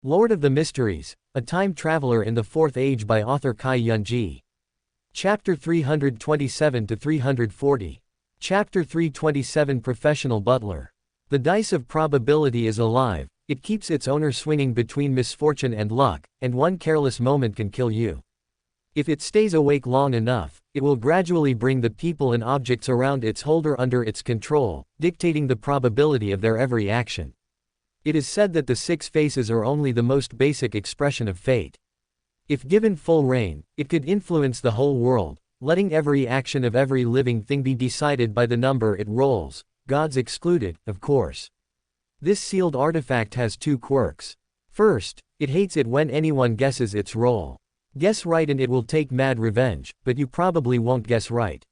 Lord of the Mysteries, A Time Traveler in the Fourth Age by author Kai Yun-ji. Chapter 327-340. Chapter 327 Professional Butler. The dice of probability is alive, it keeps its owner swinging between misfortune and luck, and one careless moment can kill you. If it stays awake long enough, it will gradually bring the people and objects around its holder under its control, dictating the probability of their every action. It is said that the six faces are only the most basic expression of fate. If given full reign, it could influence the whole world, letting every action of every living thing be decided by the number it rolls, gods excluded, of course. This sealed artifact has two quirks. First, it hates it when anyone guesses its roll. Guess right and it will take mad revenge, but you probably won't guess right.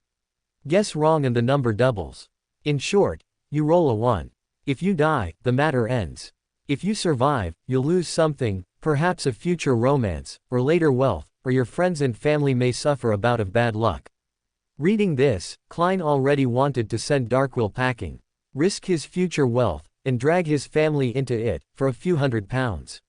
Guess wrong and the number doubles. In short, you roll a 1. If you die, the matter ends. If you survive, you'll lose something, perhaps a future romance, or later wealth, or your friends and family may suffer a bout of bad luck. Reading this, Klein already wanted to send Darkwill packing, risk his future wealth, and drag his family into it, for a few £100.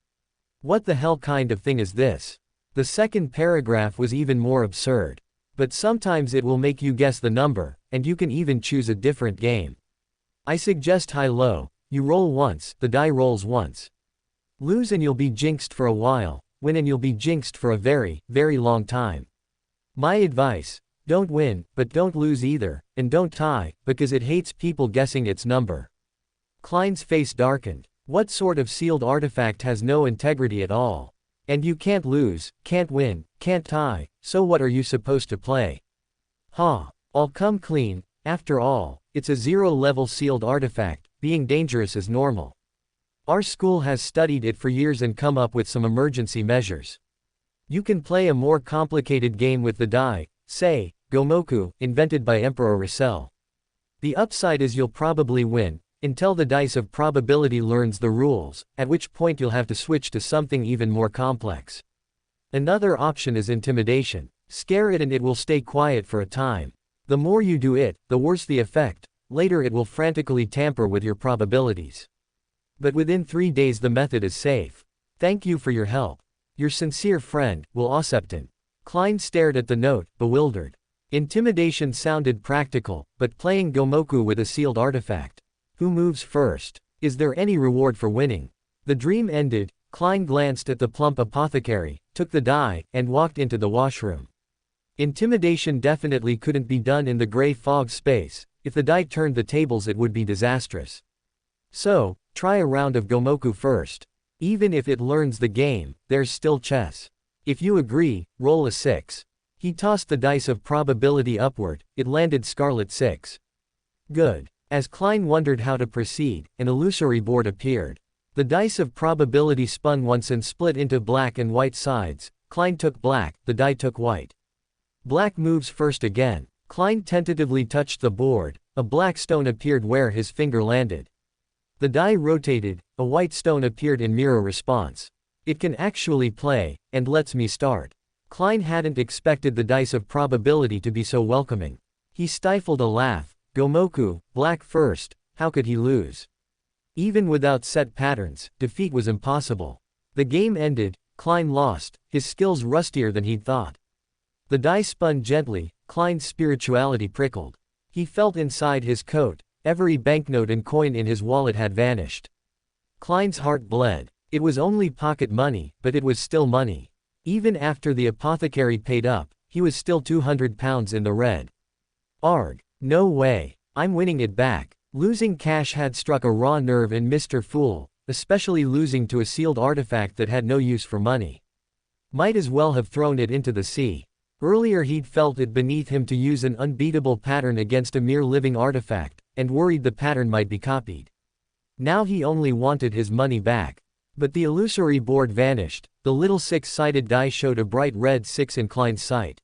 What the hell kind of thing is this? The second paragraph was even more absurd. But sometimes it will make you guess the number, and you can even choose a different game. I suggest high-low. You roll once, the die rolls once. Lose and you'll be jinxed for a while, win and you'll be jinxed for a very, very long time. My advice: don't win, but don't lose either, and don't tie, because it hates people guessing its number. Klein's face darkened. What sort of sealed artifact has no integrity at all? And you can't lose, can't win, can't tie, so what are you supposed to play? Ha! I'll come clean. After all, it's a zero-level sealed artifact, being dangerous is normal. Our school has studied it for years and come up with some emergency measures. You can play a more complicated game with the die, say, Gomoku, invented by Emperor Russell. The upside is you'll probably win, until the dice of probability learns the rules, at which point you'll have to switch to something even more complex. Another option is intimidation. Scare it and it will stay quiet for a time. The more you do it, the worse the effect. Later it will frantically tamper with your probabilities. But within 3 days the method is safe. Thank you for your help. Your sincere friend, Will Osepton. Klein stared at the note, bewildered. Intimidation sounded practical, but playing Gomoku with a sealed artifact. Who moves first? Is there any reward for winning? The dream ended. Klein glanced at the plump apothecary, took the die, and walked into the washroom. Intimidation definitely couldn't be done in the gray fog space. If the die turned the tables it would be disastrous. So, try a round of Gomoku first. Even if it learns the game, there's still chess. If you agree, roll a 6. He tossed the dice of probability upward, it landed Scarlet 6. Good. As Klein wondered how to proceed, an illusory board appeared. The dice of probability spun once and split into black and white sides. Klein took black, the die took white. Black moves first again. Klein tentatively touched the board, a black stone appeared where his finger landed. The die rotated, a white stone appeared in mirror response. It can actually play, and lets me start. Klein hadn't expected the dice of probability to be so welcoming. He stifled a laugh. Gomoku, black first, how could he lose? Even without set patterns, defeat was impossible. The game ended, Klein lost, his skills rustier than he'd thought. The die spun gently, Klein's spirituality prickled. He felt inside his coat, every banknote and coin in his wallet had vanished. Klein's heart bled. It was only pocket money, but it was still money. Even after the apothecary paid up, he was still £200 in the red. Arg. No way. I'm winning it back. Losing cash had struck a raw nerve in Mr. Fool, especially losing to a sealed artifact that had no use for money. Might as well have thrown it into the sea. Earlier he'd felt it beneath him to use an unbeatable pattern against a mere living artifact, and worried the pattern might be copied. Now he only wanted his money back. But the illusory board vanished, the little 6-sided die showed a bright red 6 in Klein's sight.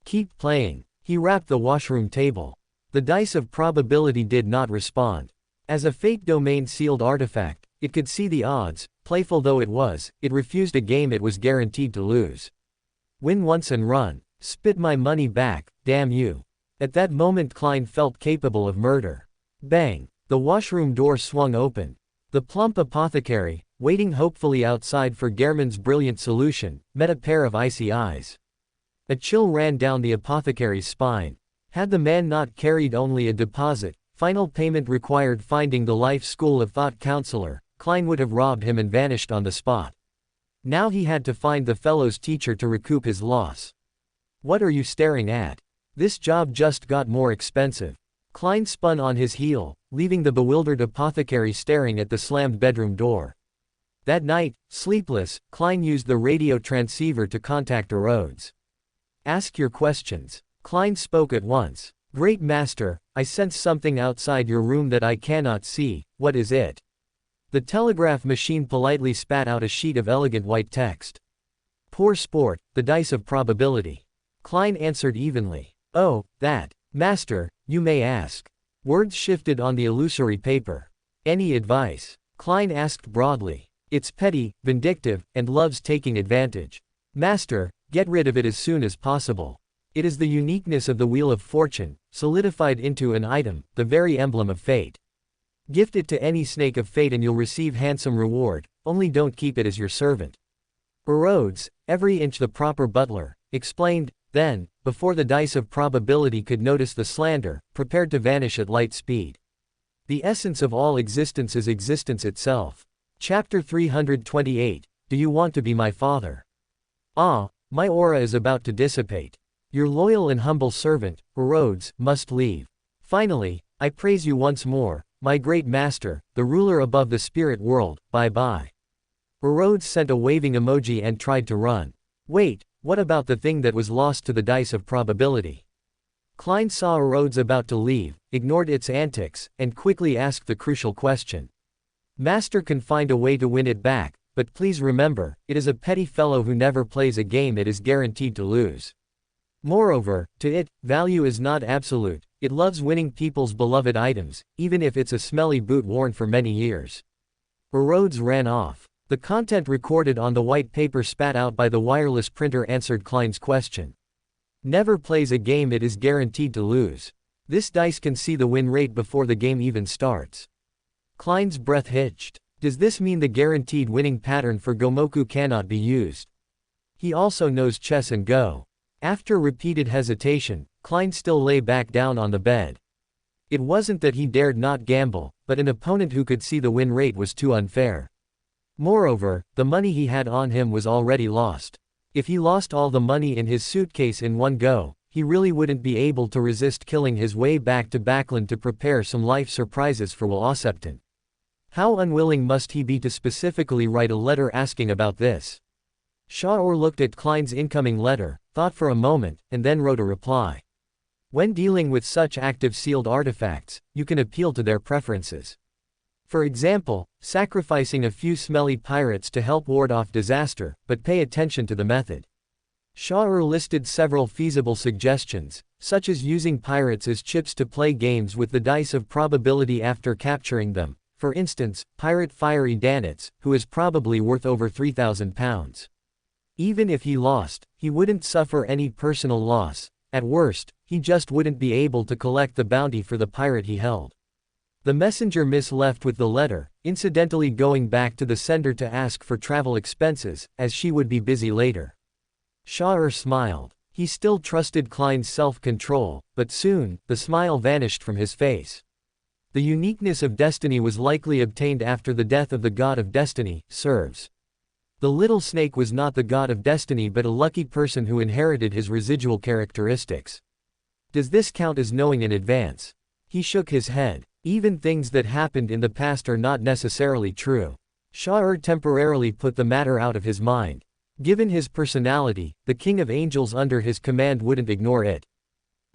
Keep playing. He rapped the washroom table. The dice of probability did not respond. As a fate domain sealed artifact, it could see the odds, playful though it was, it refused a game it was guaranteed to lose. Win once and run. Spit my money back, damn you. At that moment Klein felt capable of murder. Bang! The washroom door swung open. The plump apothecary, waiting hopefully outside for Gehrman's brilliant solution, met a pair of icy eyes. A chill ran down the apothecary's spine. Had the man not carried only a deposit, final payment required finding the life school of thought counselor, Klein would have robbed him and vanished on the spot. Now he had to find the fellow's teacher to recoup his loss. What are you staring at? This job just got more expensive. Klein spun on his heel, leaving the bewildered apothecary staring at the slammed bedroom door. That night, sleepless, Klein used the radio transceiver to contact Rhodes. Ask your questions. Klein spoke at once. Great Master, I sense something outside your room that I cannot see. What is it? The telegraph machine politely spat out a sheet of elegant white text. Poor sport, the dice of probability. Klein answered evenly. Oh, that. Master, you may ask. Words shifted on the illusory paper. Any advice? Klein asked broadly. It's petty, vindictive, and loves taking advantage. Master, get rid of it as soon as possible. It is the uniqueness of the Wheel of Fortune, solidified into an item, the very emblem of fate. Gift it to any snake of fate and you'll receive handsome reward, only don't keep it as your servant. Rhodes, every inch the proper butler, explained, then, before the dice of probability could notice the slander, prepared to vanish at light speed. The essence of all existence is existence itself. Chapter 328, Do you want to be my father? Ah, my aura is about to dissipate. Your loyal and humble servant, Rhodes, must leave. Finally, I praise you once more, my great master, the ruler above the spirit world, bye-bye. Rhodes sent a waving emoji and tried to run. Wait, what about the thing that was lost to the dice of probability? Klein saw Rhodes about to leave, ignored its antics, and quickly asked the crucial question. Master can find a way to win it back, but please remember, it is a petty fellow who never plays a game it is guaranteed to lose. Moreover, to it, value is not absolute, it loves winning people's beloved items, even if it's a smelly boot worn for many years. Rhodes ran off. The content recorded on the white paper spat out by the wireless printer answered Klein's question. Never plays a game it is guaranteed to lose. This dice can see the win rate before the game even starts. Klein's breath hitched. Does this mean the guaranteed winning pattern for Gomoku cannot be used? He also knows chess and Go. After repeated hesitation, Klein still lay back down on the bed. It wasn't that he dared not gamble, but an opponent who could see the win rate was too unfair. Moreover, the money he had on him was already lost. If he lost all the money in his suitcase in one go, he really wouldn't be able to resist killing his way back to Backland to prepare some life surprises for Will Osepton. How unwilling must he be to specifically write a letter asking about this? Shaur looked at Klein's incoming letter, thought for a moment, and then wrote a reply. When dealing with such active sealed artifacts, you can appeal to their preferences. For example, sacrificing a few smelly pirates to help ward off disaster, but pay attention to the method. Shaur listed several feasible suggestions, such as using pirates as chips to play games with the dice of probability after capturing them. For instance, pirate Fiery Danitz, who is probably worth over £3,000. Even if he lost, he wouldn't suffer any personal loss. At worst, he just wouldn't be able to collect the bounty for the pirate he held. The messenger miss left with the letter, incidentally going back to the sender to ask for travel expenses, as she would be busy later. Shaur smiled. He still trusted Klein's self-control, but soon, the smile vanished from his face. The uniqueness of destiny was likely obtained after the death of the god of destiny, Serves. The little snake was not the god of destiny but a lucky person who inherited his residual characteristics. Does this count as knowing in advance? He shook his head. Even things that happened in the past are not necessarily true. Shaur temporarily put the matter out of his mind. Given his personality, the king of angels under his command wouldn't ignore it.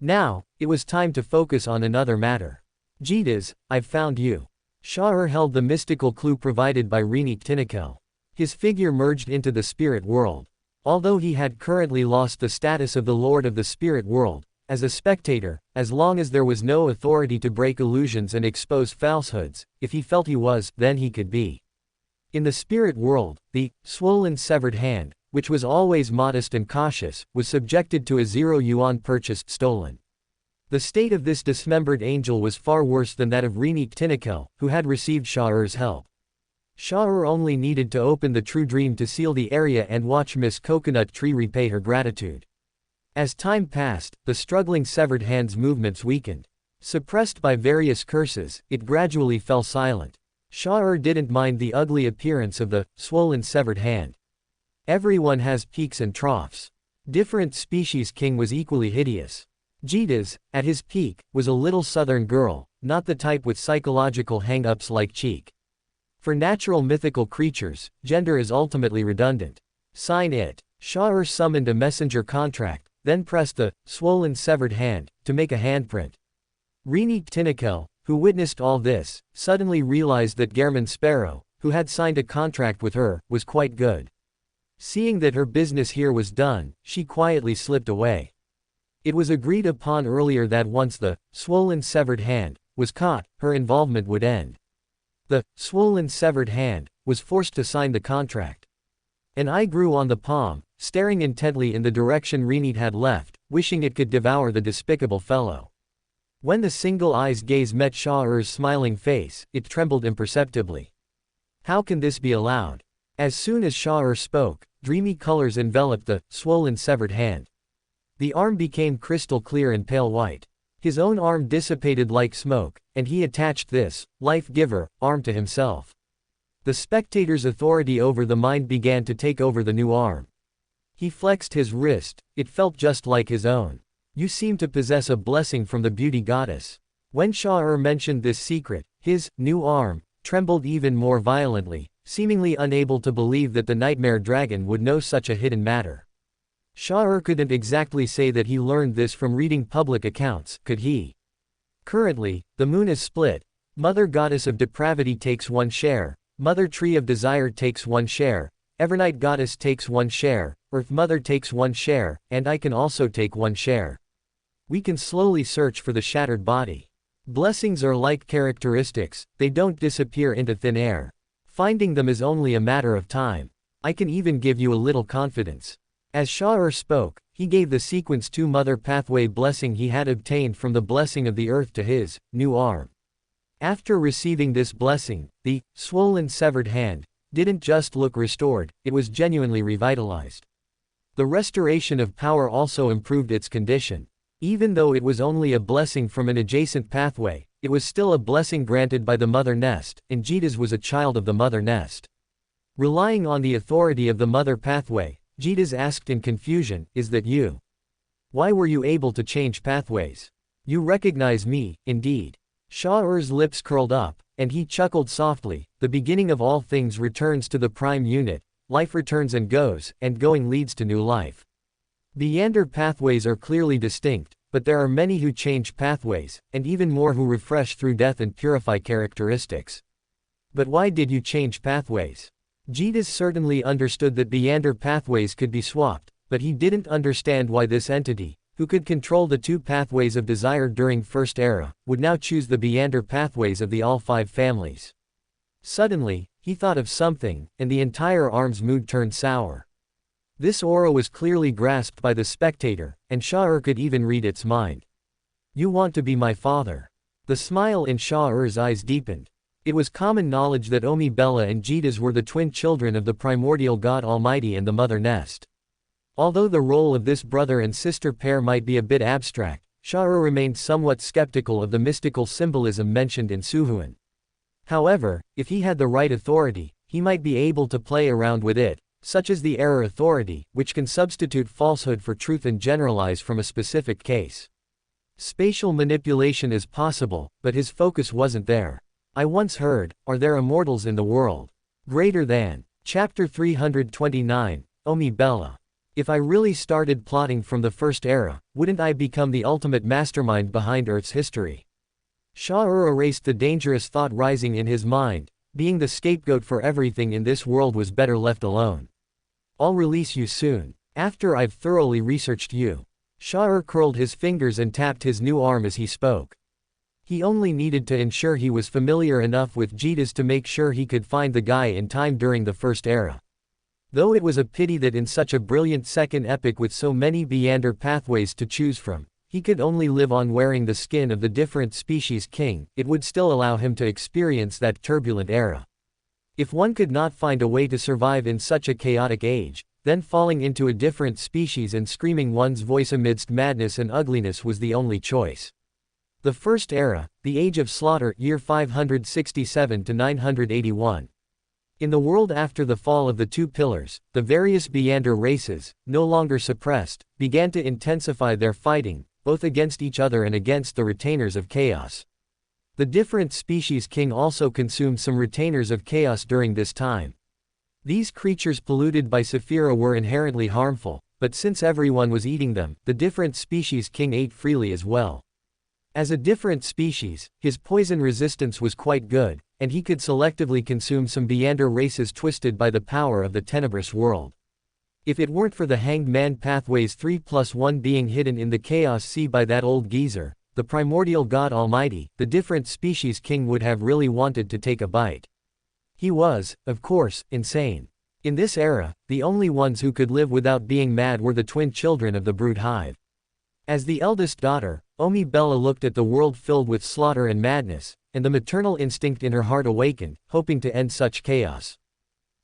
Now, it was time to focus on another matter. Jitas, I've found you. Shaur held the mystical clue provided by Renik Tinikel. His figure merged into the spirit world. Although he had currently lost the status of the Lord of the spirit world, as a spectator, as long as there was no authority to break illusions and expose falsehoods, if he felt he was, then he could be. In the spirit world, the swollen severed hand, which was always modest and cautious, was subjected to a 0 yuan purchased stolen. The state of this dismembered angel was far worse than that of Renik Tinikel, who had received Shaur's help. Sha'ur only needed to open the true dream to seal the area and watch Miss Coconut Tree repay her gratitude. As time passed, the struggling severed hand's movements weakened. Suppressed by various curses, it gradually fell silent. Sha'ur didn't mind the ugly appearance of the swollen severed hand. Everyone has peaks and troughs. Different species king was equally hideous. Jitas, at his peak, was a little southern girl, not the type with psychological hang-ups like Cheek. For natural mythical creatures, gender is ultimately redundant. Sign it. Sha'ur summoned a messenger contract, then pressed the swollen severed hand to make a handprint. Rini Tinakel, who witnessed all this, suddenly realized that Gehrman Sparrow, who had signed a contract with her, was quite good. Seeing that her business here was done, she quietly slipped away. It was agreed upon earlier that once the swollen severed hand was caught, her involvement would end. The swollen severed hand was forced to sign the contract. An eye grew on the palm, staring intently in the direction Rini had left, wishing it could devour the despicable fellow. When the single eye's gaze met Sha'ur's smiling face, it trembled imperceptibly. How can this be allowed? As soon as Sha'ur spoke, dreamy colors enveloped the swollen severed hand. The arm became crystal clear and pale white. His own arm dissipated like smoke, and he attached this life-giver arm to himself. The spectator's authority over the mind began to take over the new arm. He flexed his wrist, it felt just like his own. You seem to possess a blessing from the beauty goddess. When Sha'ur mentioned this secret, his new arm trembled even more violently, seemingly unable to believe that the nightmare dragon would know such a hidden matter. Sha'ur couldn't exactly say that he learned this from reading public accounts, could he? Currently, the moon is split. Mother Goddess of Depravity takes one share, Mother Tree of Desire takes one share, Evernight Goddess takes one share, Earth Mother takes one share, and I can also take one share. We can slowly search for the shattered body. Blessings are like characteristics, they don't disappear into thin air. Finding them is only a matter of time. I can even give you a little confidence. As Sha'ur spoke, he gave the sequence 2 mother pathway blessing he had obtained from the blessing of the earth to his new arm. After receiving this blessing, the swollen severed hand didn't just look restored, it was genuinely revitalized. The restoration of power also improved its condition. Even though it was only a blessing from an adjacent pathway, it was still a blessing granted by the mother nest, and Jitas was a child of the mother nest. Relying on the authority of the mother pathway, Jitas asked in confusion, "Is that you? Why were you able to change pathways? You recognize me, indeed." Sha'ur's lips curled up, and he chuckled softly. The beginning of all things returns to the prime unit, life returns and goes, and going leads to new life. Meander pathways are clearly distinct, but there are many who change pathways, and even more who refresh through death and purify characteristics. But why did you change pathways? Jitas certainly understood that meander pathways could be swapped, but he didn't understand why this entity, who could control the 2 pathways of desire during First Era, would now choose the meander pathways of the all 5 families. Suddenly, he thought of something, and the entire arm's mood turned sour. This aura was clearly grasped by the spectator, and Sha'ur could even read its mind. You want to be my father. The smile in Sha'ur's eyes deepened. It was common knowledge that Omi Bella and Jitas were the twin children of the primordial God Almighty and the Mother Nest. Although the role of this brother and sister pair might be a bit abstract, Sha'ur remained somewhat skeptical of the mystical symbolism mentioned in Suhuan. However, if he had the right authority, he might be able to play around with it, such as the error authority, which can substitute falsehood for truth and generalize from a specific case. Spatial manipulation is possible, but his focus wasn't there. I once heard, are there immortals in the world? Greater than. Chapter 329, Omi Bella. If I really started plotting from the First Era, wouldn't I become the ultimate mastermind behind Earth's history? Sha'ur erased the dangerous thought rising in his mind, being the scapegoat for everything in this world was better left alone. I'll release you soon, after I've thoroughly researched you. Sha'ur curled his fingers and tapped his new arm as he spoke. He only needed to ensure he was familiar enough with Jitas to make sure he could find the guy in time during the First Era. Though it was a pity that in such a brilliant second epic with so many meander pathways to choose from, he could only live on wearing the skin of the different species king, it would still allow him to experience that turbulent era. If one could not find a way to survive in such a chaotic age, then falling into a different species and screaming one's voice amidst madness and ugliness was the only choice. The First Era, the Age of Slaughter, year 567 to 981. In the world after the fall of the Two Pillars, the various Beander races, no longer suppressed, began to intensify their fighting, both against each other and against the retainers of chaos. The different species king also consumed some retainers of chaos during this time. These creatures polluted by Saphira were inherently harmful, but since everyone was eating them, the different species king ate freely as well. As a different species, his poison resistance was quite good, and he could selectively consume some Beander races twisted by the power of the tenebrous world. If it weren't for the Hanged Man pathways 3+1 being hidden in the Chaos Sea by that old geezer, the primordial God Almighty, the different species king would have really wanted to take a bite. He was, of course, insane. In this era, the only ones who could live without being mad were the twin children of the brood hive. As the eldest daughter, Omi Bella looked at the world filled with slaughter and madness, and the maternal instinct in her heart awakened, hoping to end such chaos.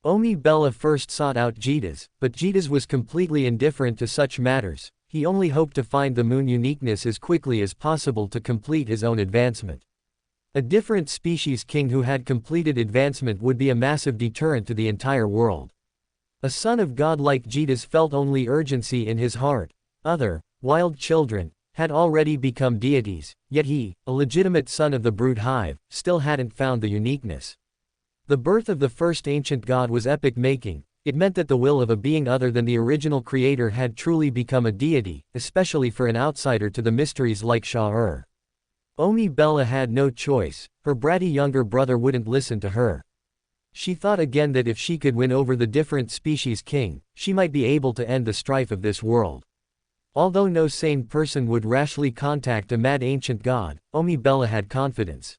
Omi Bella first sought out Jitas, but Jitas was completely indifferent to such matters. He only hoped to find the moon uniqueness as quickly as possible to complete his own advancement. A different species king who had completed advancement would be a massive deterrent to the entire world. A son of God like Jitas felt only urgency in his heart. Other, wild children, had already become deities, yet he, a legitimate son of the brood hive, still hadn't found the uniqueness. The birth of the first ancient god was epoch-making. It meant that the will of a being other than the original creator had truly become a deity, especially for an outsider to the mysteries like Shah-Ur. Omi Bella had no choice. Her bratty younger brother wouldn't listen to her. She thought again that if she could win over the different species king, she might be able to end the strife of this world. Although no sane person would rashly contact a mad ancient god, Omi Bella had confidence.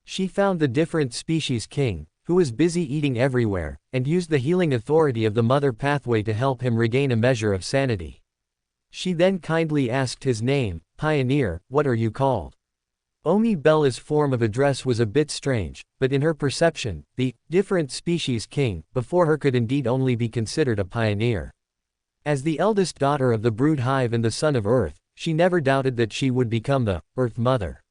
She found the different species king, who was busy eating everywhere, and used the healing authority of the mother pathway to help him regain a measure of sanity. She then kindly asked his name, Pioneer, what are you called? Omi Bella's form of address was a bit strange, but in her perception, the different species king before her could indeed only be considered a pioneer. As the eldest daughter of the brood hive and the son of Earth, she never doubted that she would become the Earth Mother.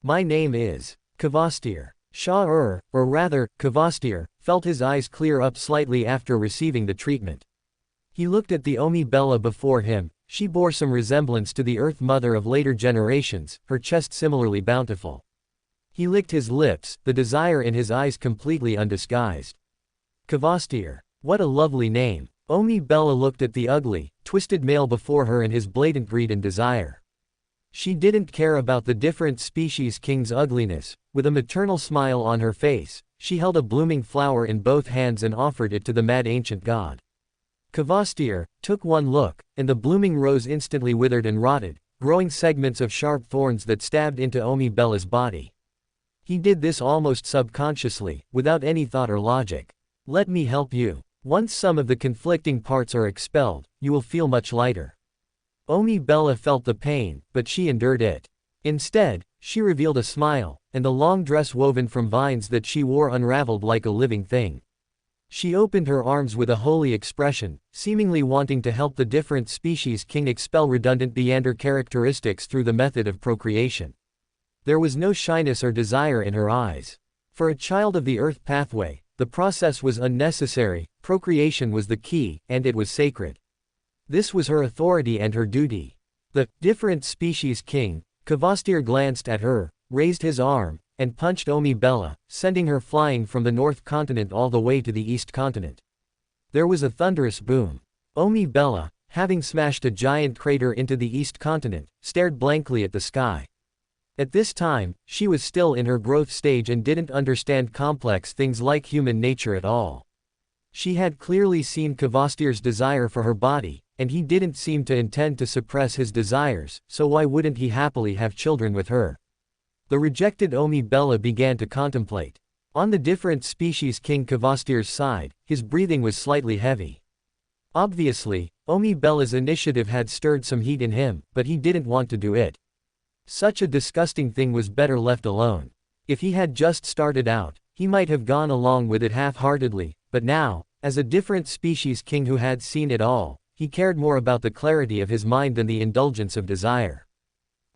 My name is Kvastir. Shah-Ur, or rather, Kvastir, felt his eyes clear up slightly after receiving the treatment. He looked at the Omi Bella before him. She bore some resemblance to the Earth Mother of later generations, her chest similarly bountiful. He licked his lips, the desire in his eyes completely undisguised. Kvastir. What a lovely name. Omi Bella looked at the ugly, twisted male before her and his blatant greed and desire. She didn't care about the different species king's ugliness. With a maternal smile on her face, she held a blooming flower in both hands and offered it to the mad ancient god. Kvastir took one look, and the blooming rose instantly withered and rotted, growing segments of sharp thorns that stabbed into Omi Bella's body. He did this almost subconsciously, without any thought or logic. Let me help you. Once some of the conflicting parts are expelled, you will feel much lighter. Omi Bella felt the pain, but she endured it. Instead, she revealed a smile, and the long dress woven from vines that she wore unraveled like a living thing. She opened her arms with a holy expression, seemingly wanting to help the different species king expel redundant Beander characteristics through the method of procreation. There was no shyness or desire in her eyes. For a child of the Earth pathway, the process was unnecessary, procreation was the key, and it was sacred. This was her authority and her duty. The different species king, Kvastir, glanced at her, raised his arm, and punched Omi Bella, sending her flying from the North Continent all the way to the East Continent. There was a thunderous boom. Omi Bella, having smashed a giant crater into the East Continent, stared blankly at the sky. At this time, she was still in her growth stage and didn't understand complex things like human nature at all. She had clearly seen Kvastir's desire for her body, and he didn't seem to intend to suppress his desires, so why wouldn't he happily have children with her? The rejected Omi Bella began to contemplate. On the different species king Kvastir's side, his breathing was slightly heavy. Obviously, Omi Bella's initiative had stirred some heat in him, but he didn't want to do it. Such a disgusting thing was better left alone. If he had just started out, He might have gone along with it half-heartedly, but now, as a different species king who had seen it all, he cared more about the clarity of his mind than the indulgence of desire.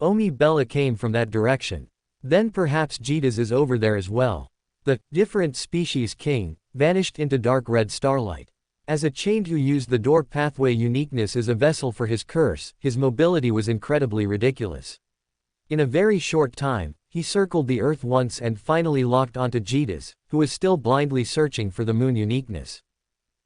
Omi Bella came from that direction. Then perhaps Jitas is over there as well. The different species king vanished into dark red starlight. As a chained who used the door pathway uniqueness as a vessel for his curse, his mobility was incredibly ridiculous. In a very short time, he circled the earth once and finally locked onto Jitas, who was still blindly searching for the moon uniqueness.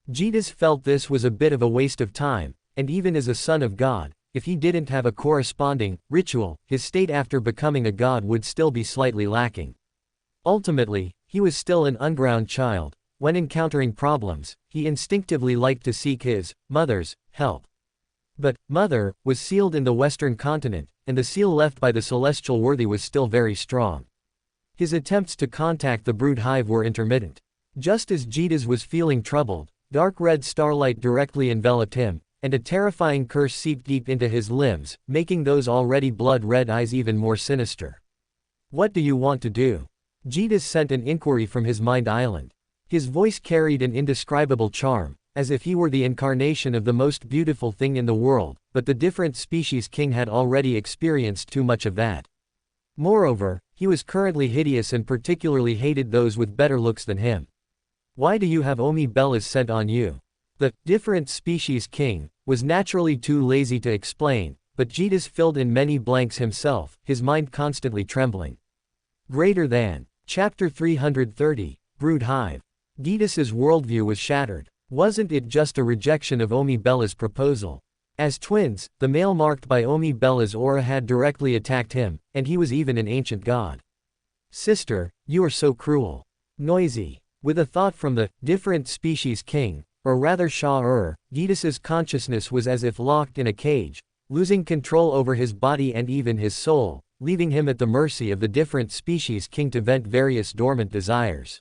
Jitas felt this was a bit of a waste of time, and even as a son of God, if he didn't have a corresponding ritual, his state after becoming a god would still be slightly lacking. Ultimately, he was still an ungrown child. When encountering problems, he instinctively liked to seek his mother's help. But mother was sealed in the western continent, and the seal left by the celestial worthy was still very strong. His attempts to contact the brood hive were intermittent. Just as Jitas was feeling troubled, dark red starlight directly enveloped him, and a terrifying curse seeped deep into his limbs, making those already blood-red eyes even more sinister. "What do you want to do?" Jitas sent an inquiry from his mind island. His voice carried an indescribable charm, as if he were the incarnation of the most beautiful thing in the world, but the different species king had already experienced too much of that. Moreover, he was currently hideous and particularly hated those with better looks than him. "Why do you have Omi Bella's scent on you?" The different species king was naturally too lazy to explain, but Jitas filled in many blanks himself, his mind constantly trembling. Greater than. Chapter 330, Brood Hive. Jitas's worldview was shattered. Wasn't it just a rejection of Omi Bella's proposal? As twins, the male marked by Omi Bella's aura had directly attacked him, and he was even an ancient god. "Sister, you are so cruel." Noisy. With a thought from the different species king, or rather Shah-Ur, Jitas's consciousness was as if locked in a cage, losing control over his body and even his soul, leaving him at the mercy of the different species king to vent various dormant desires.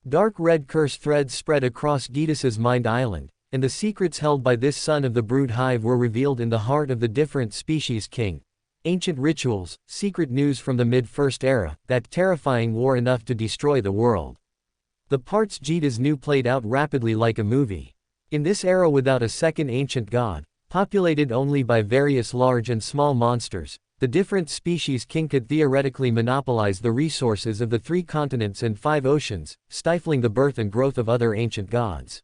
Dark red curse threads spread across Jitas's mind island, and the secrets held by this son of the brood hive were revealed in the heart of the different species king. Ancient rituals, secret news from the mid-First Era, that terrifying war enough to destroy the world. The parts Jitas knew played out rapidly like a movie. In this era without a second ancient god, populated only by various large and small monsters, the different species king could theoretically monopolize the resources of the 3 continents and 5 oceans, stifling the birth and growth of other ancient gods.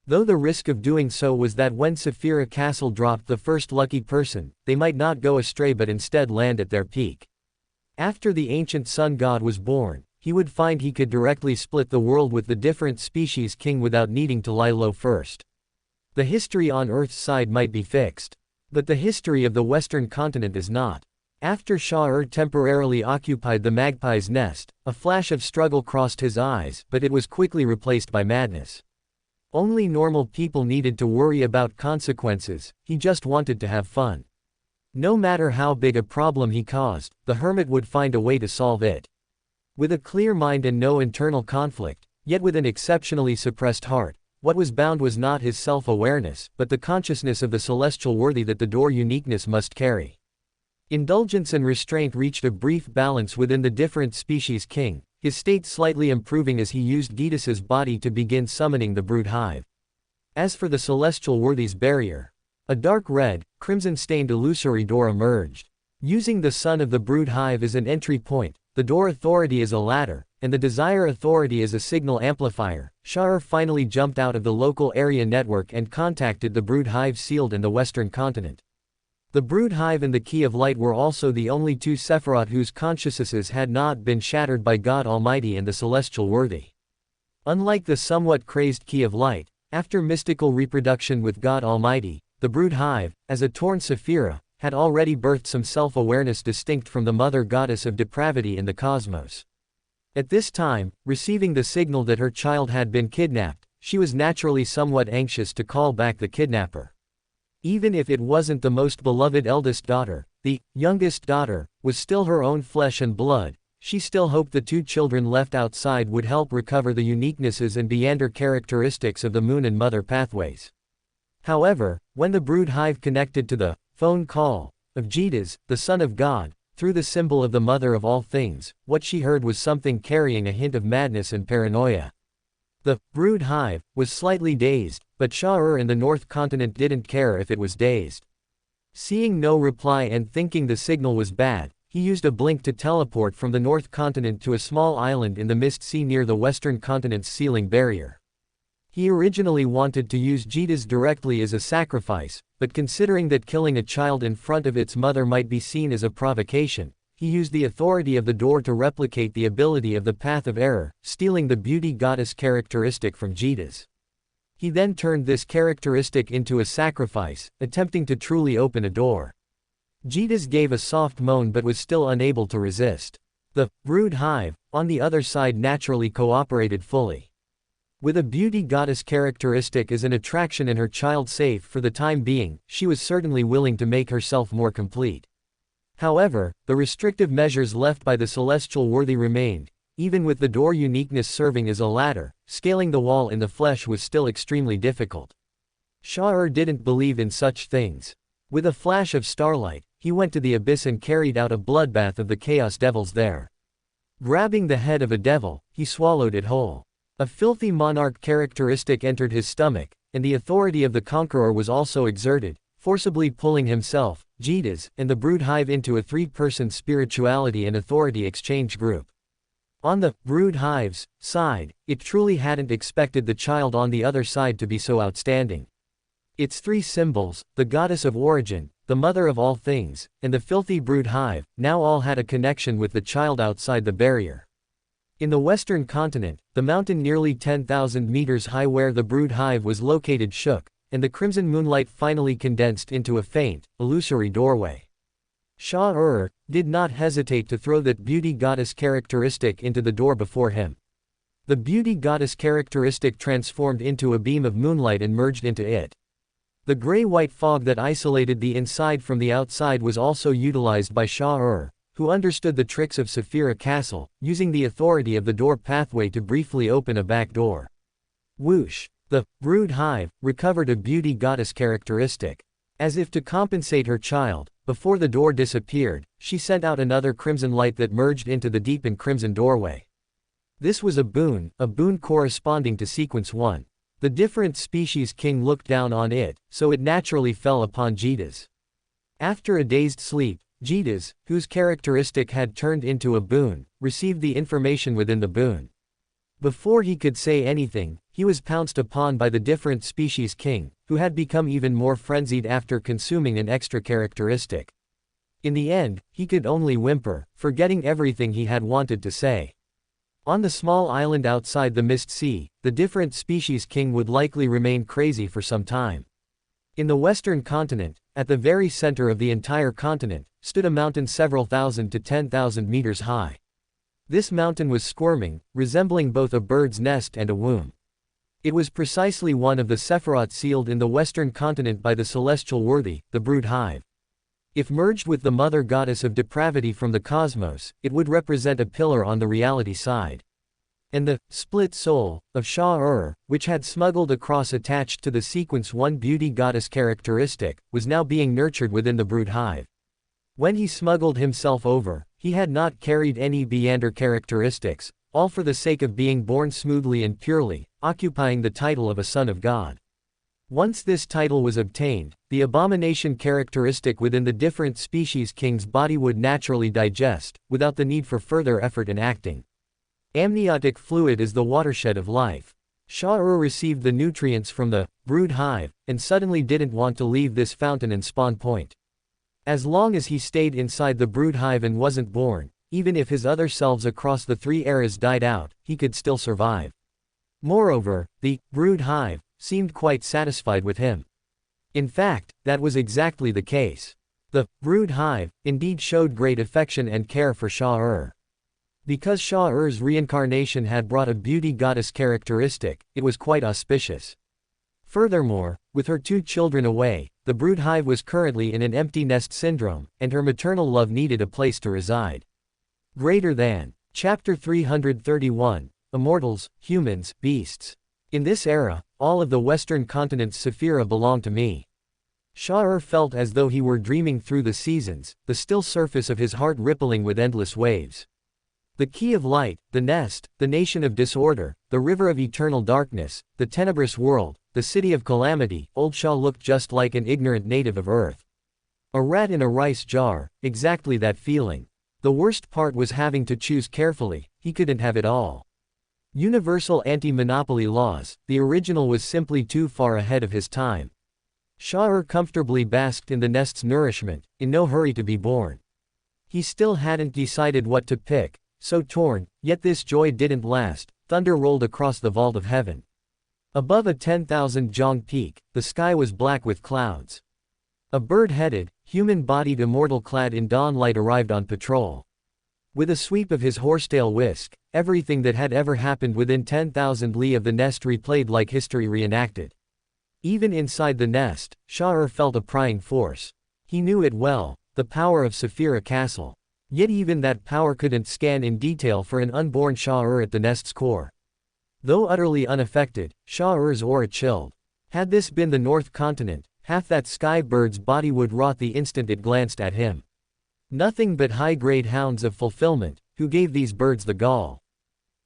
Though the risk of doing so was that when Saphira Castle dropped the first lucky person, they might not go astray but instead land at their peak. After the ancient sun god was born, he would find he could directly split the world with the different species king without needing to lie low first. The history on Earth's side might be fixed. But the history of the western continent is not. After Shah-Ur temporarily occupied the magpie's nest, a flash of struggle crossed his eyes, but it was quickly replaced by madness. Only normal people needed to worry about consequences, he just wanted to have fun. No matter how big a problem he caused, the hermit would find a way to solve it. With a clear mind and no internal conflict, yet with an exceptionally suppressed heart, what was bound was not his self-awareness, but the consciousness of the celestial worthy that the door uniqueness must carry. Indulgence and restraint reached a brief balance within the different species king, his state slightly improving as he used Jitas's body to begin summoning the brood hive. As for the celestial worthy's barrier, a dark red, crimson-stained illusory door emerged. Using the son of the brood hive as an entry point, the door authority as a ladder, and the desire authority as a signal amplifier, Shah-Ur finally jumped out of the local area network and contacted the brood hive sealed in the western continent. The brood hive and the key of light were also the only 2 Sephiroth whose consciousnesses had not been shattered by God Almighty and the celestial worthy. Unlike the somewhat crazed key of light, after mystical reproduction with God Almighty, the brood hive, as a torn Saphira, had already birthed some self-awareness distinct from the mother goddess of depravity in the cosmos. At this time, receiving the signal that her child had been kidnapped, she was naturally somewhat anxious to call back the kidnapper. Even if it wasn't the most beloved eldest daughter, the youngest daughter was still her own flesh and blood. She still hoped the 2 children left outside would help recover the uniquenesses and meander characteristics of the moon and mother pathways. However, when the brood hive connected to the phone call of Jitas, the son of God, through the symbol of the mother of all things, what she heard was something carrying a hint of madness and paranoia. The brood hive was slightly dazed, but Shah in the North Continent didn't care if it was dazed. Seeing no reply and thinking the signal was bad, he used a blink to teleport from the North Continent to a small island in the Mist Sea near the Western Continent's sealing barrier. He originally wanted to use Jitas directly as a sacrifice, but considering that killing a child in front of its mother might be seen as a provocation, he used the authority of the door to replicate the ability of the Path of Error, stealing the beauty goddess characteristic from Jitas. He then turned this characteristic into a sacrifice, attempting to truly open a door. Jitas gave a soft moan but was still unable to resist. The brood hive, on the other side, naturally cooperated fully. With a beauty goddess characteristic as an attraction and her child safe for the time being, she was certainly willing to make herself more complete. However, the restrictive measures left by the celestial worthy remained. Even with the door uniqueness serving as a ladder, scaling the wall in the flesh was still extremely difficult. Shah didn't believe in such things. With a flash of starlight, he went to the abyss and carried out a bloodbath of the chaos devils there. Grabbing the head of a devil, he swallowed it whole. A filthy monarch characteristic entered his stomach, and the authority of the conqueror was also exerted, forcibly pulling himself, Jitas, and the brood hive into a three-person spirituality and authority exchange group. On the brood hive's side, it truly hadn't expected the child on the other side to be so outstanding. Its three symbols, the goddess of origin, the mother of all things, and the filthy brood hive, now all had a connection with the child outside the barrier. In the Western Continent, the mountain nearly 10,000 meters high where the brood hive was located shook, and the crimson moonlight finally condensed into a faint, illusory doorway. Shah did not hesitate to throw that beauty goddess characteristic into the door before him. The beauty goddess characteristic transformed into a beam of moonlight and merged into it. The gray-white fog that isolated the inside from the outside was also utilized by Shah who understood the tricks of Saphira Castle, using the authority of the door pathway to briefly open a back door. Whoosh! The brood hive recovered a beauty goddess characteristic. As if to compensate her child, before the door disappeared, she sent out another crimson light that merged into the deepened crimson doorway. This was a boon corresponding to Sequence 1. The different species king looked down on it, so it naturally fell upon Jitas. After a dazed sleep, Jitas, whose characteristic had turned into a boon, received the information within the boon. Before he could say anything, he was pounced upon by the different species king, who had become even more frenzied after consuming an extra characteristic. In the end, he could only whimper, forgetting everything he had wanted to say. On the small island outside the Mist Sea, the different species king would likely remain crazy for some time. In the Western Continent, at the very center of the entire continent, stood a mountain several thousand to 10,000 meters high. This mountain was squirming, resembling both a bird's nest and a womb. It was precisely one of the Sephiroth sealed in the Western Continent by the celestial worthy, the brood hive. If merged with the mother goddess of depravity from the cosmos, it would represent a pillar on the reality side. And the split soul of Shah which had smuggled across attached to the Sequence 1 beauty goddess characteristic, was now being nurtured within the brood hive. When he smuggled himself over, he had not carried any Beander characteristics, all for the sake of being born smoothly and purely, occupying the title of a son of God. Once this title was obtained, the abomination characteristic within the different species king's body would naturally digest, without the need for further effort in acting. Amniotic fluid is the watershed of life. Shah received the nutrients from the brood hive, and suddenly didn't want to leave this fountain and spawn point. As long as he stayed inside the brood hive and wasn't born, even if his other selves across the three eras died out, he could still survive. Moreover, the brood hive seemed quite satisfied with him. In fact, that was exactly the case. The brood hive indeed showed great affection and care for Shah Because Shah-Ur's reincarnation had brought a beauty goddess characteristic, it was quite auspicious. Furthermore, with her two children away, the brood hive was currently in an empty nest syndrome, and her maternal love needed a place to reside. Greater than. Chapter 331, Immortals, Humans, Beasts. In this era, all of the Western Continent's Saphira belonged to me. Shah felt as though he were dreaming through the seasons, the still surface of his heart rippling with endless waves. The key of light, the nest, the nation of disorder, the river of eternal darkness, the tenebrous world, the city of calamity. Old Shah looked just like an ignorant native of Earth. A rat in a rice jar, exactly that feeling. The worst part was having to choose carefully, he couldn't have it all. Universal anti-monopoly laws, the original was simply too far ahead of his time. Shah comfortably basked in the nest's nourishment, in no hurry to be born. He still hadn't decided what to pick, so torn, yet this joy didn't last. Thunder rolled across the vault of heaven. Above a 10,000 jong peak, the sky was black with clouds. A bird-headed, human-bodied immortal clad in dawn light arrived on patrol. With a sweep of his horsetail whisk, everything that had ever happened within 10,000 li of the nest replayed like history reenacted. Even inside the nest, Shah felt a prying force. He knew it well, the power of Saphira Castle. Yet even that power couldn't scan in detail for an unborn Shah at the nest's core. Though utterly unaffected, Shah's aura chilled. Had this been the North Continent, half that sky bird's body would rot the instant it glanced at him. Nothing but high-grade hounds of fulfillment, who gave these birds the gall.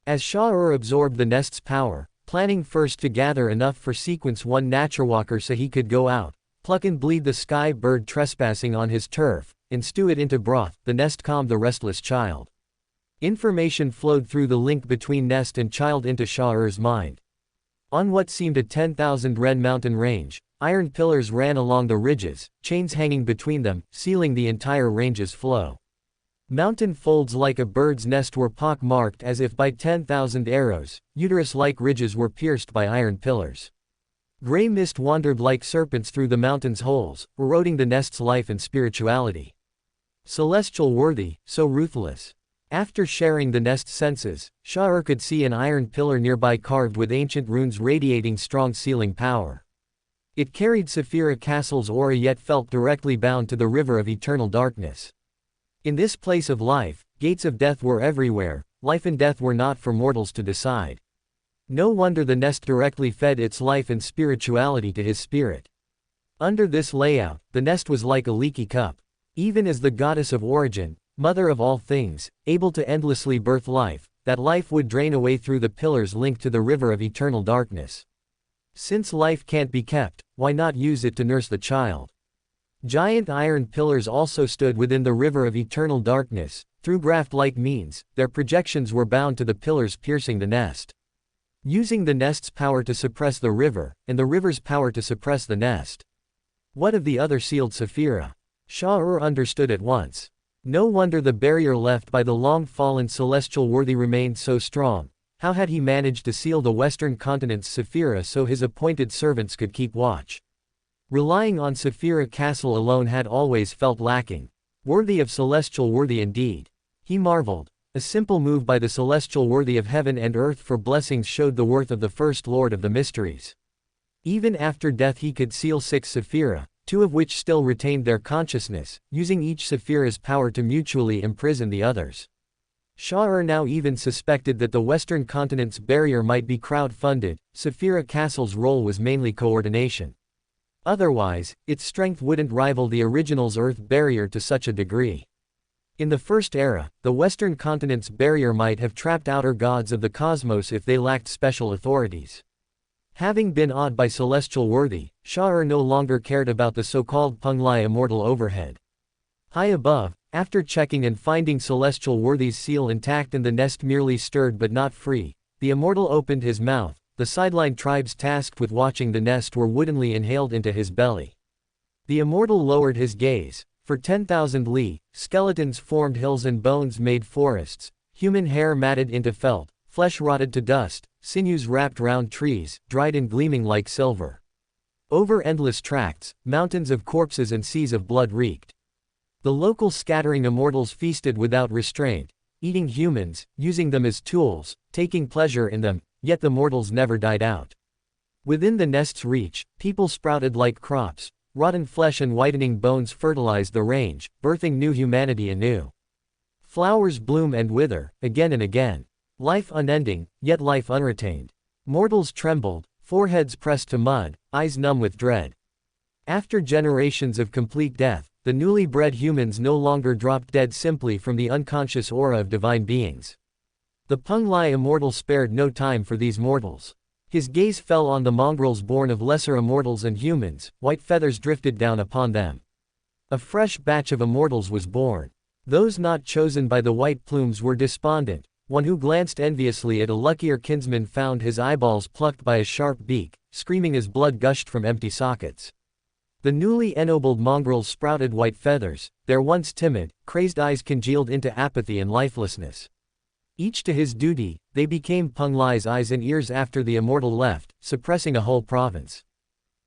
As Shah absorbed the nest's power, planning first to gather enough for sequence 1 Naturewalker so he could go out, pluck and bleed the sky bird trespassing on his turf, and stew it into broth, the nest calmed the restless child. Information flowed through the link between nest and child into Shah's mind. On what seemed a 10,000 ren mountain range, iron pillars ran along the ridges, chains hanging between them, sealing the entire range's flow. Mountain folds like a bird's nest were pock-marked as if by 10,000 arrows, uterus-like ridges were pierced by iron pillars. Gray mist wandered like serpents through the mountain's holes, eroding the nest's life and spirituality. Celestial worthy, so ruthless. After sharing the nest's senses, Shah could see an iron pillar nearby carved with ancient runes radiating strong sealing power. It carried Saphira Castle's aura yet felt directly bound to the river of eternal darkness. In this place of life, gates of death were everywhere, life and death were not for mortals to decide. No wonder the nest directly fed its life and spirituality to his spirit. Under this layout, the nest was like a leaky cup. Even as the goddess of origin, mother of all things, able to endlessly birth life, that life would drain away through the pillars linked to the river of eternal darkness. Since life can't be kept, why not use it to nurse the child? Giant iron pillars also stood within the river of eternal darkness. Through graft-like means, their projections were bound to the pillars piercing the nest. Using the nest's power to suppress the river, and the river's power to suppress the nest. What of the other sealed Saphira? Shah understood at once. No wonder the barrier left by the long-fallen celestial worthy remained so strong. How had he managed to seal the western continent's Saphira so his appointed servants could keep watch? Relying on Saphira Castle alone had always felt lacking. Worthy of celestial worthy indeed. He marveled. A simple move by the celestial worthy of heaven and earth for blessings showed the worth of the first lord of the mysteries. Even after death he could seal 6 Saphira, 2 of which still retained their consciousness, using each Saphira's power to mutually imprison the others. Shah now even suspected that the western continent's barrier might be crowd-funded. Saphira Castle's role was mainly coordination. Otherwise, its strength wouldn't rival the original's Earth barrier to such a degree. In the first era, the western continent's barrier might have trapped outer gods of the cosmos if they lacked special authorities. Having been awed by celestial worthy, Shah no longer cared about the so-called Punglai immortal overhead. High above, after checking and finding celestial worthy's seal intact and the nest merely stirred but not free, the immortal opened his mouth. The sidelined tribes tasked with watching the nest were woodenly inhaled into his belly. The immortal lowered his gaze. For 10,000 li, skeletons formed hills and bones made forests, human hair matted into felt, flesh rotted to dust, sinews wrapped round trees, dried and gleaming like silver. Over endless tracts, mountains of corpses and seas of blood reeked. The local scattering immortals feasted without restraint, eating humans, using them as tools, taking pleasure in them, yet the mortals never died out. Within the nest's reach, people sprouted like crops. Rotten flesh and whitening bones fertilized the range, birthing new humanity anew. Flowers bloom and wither, again and again. Life unending, yet life unretained. Mortals trembled, foreheads pressed to mud, eyes numb with dread. After generations of complete death, the newly bred humans no longer dropped dead simply from the unconscious aura of divine beings. The Penglai immortal spared no time for these mortals. His gaze fell on the mongrels born of lesser immortals and humans. White feathers drifted down upon them. A fresh batch of immortals was born. Those not chosen by the white plumes were despondent. One who glanced enviously at a luckier kinsman found his eyeballs plucked by a sharp beak, screaming as blood gushed from empty sockets. The newly ennobled mongrels sprouted white feathers, their once timid, crazed eyes congealed into apathy and lifelessness. Each to his duty, they became Penglai's eyes and ears after the immortal left, suppressing a whole province.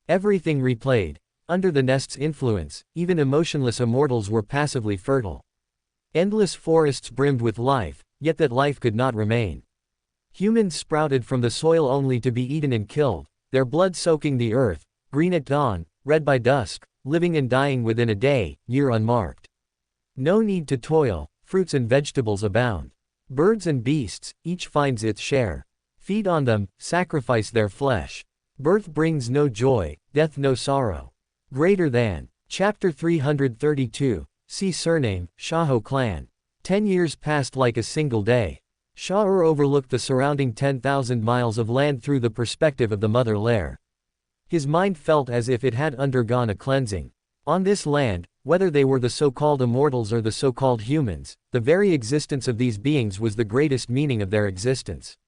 Everything replayed. Under the nest's influence, even emotionless immortals were passively fertile. Endless forests brimmed with life, yet that life could not remain. Humans sprouted from the soil only to be eaten and killed, their blood soaking the earth, green at dawn, red by dusk, living and dying within a day, year unmarked. No need to toil, fruits and vegetables abound. Birds and beasts, each finds its share. Feed on them, sacrifice their flesh. Birth brings no joy, death no sorrow. Greater than. Chapter 332, see surname, Shaho clan. 10 years passed like a single day. Shah-Ur overlooked the surrounding 10,000 miles of land through the perspective of the mother lair. His mind felt as if it had undergone a cleansing. On this land, whether they were the so-called immortals or the so-called humans, the very existence of these beings was the greatest meaning of their existence.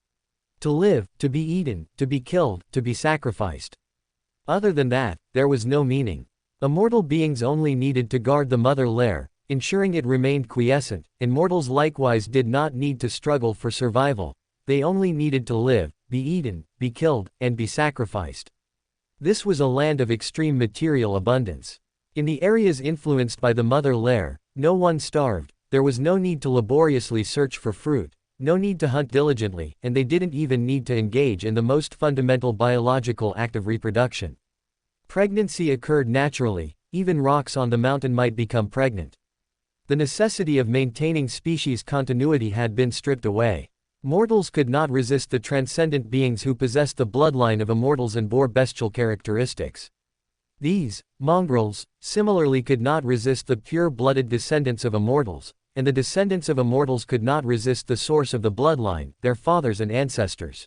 To live, to be eaten, to be killed, to be sacrificed. Other than that, there was no meaning. Immortal beings only needed to guard the mother lair, ensuring it remained quiescent, and mortals likewise did not need to struggle for survival, they only needed to live, be eaten, be killed, and be sacrificed. This was a land of extreme material abundance. In the areas influenced by the mother lair, no one starved, there was no need to laboriously search for fruit, no need to hunt diligently, and they didn't even need to engage in the most fundamental biological act of reproduction. Pregnancy occurred naturally, even rocks on the mountain might become pregnant. The necessity of maintaining species continuity had been stripped away. Mortals could not resist the transcendent beings who possessed the bloodline of immortals and bore bestial characteristics. These, mongrels, similarly could not resist the pure-blooded descendants of immortals, and the descendants of immortals could not resist the source of the bloodline, their fathers and ancestors.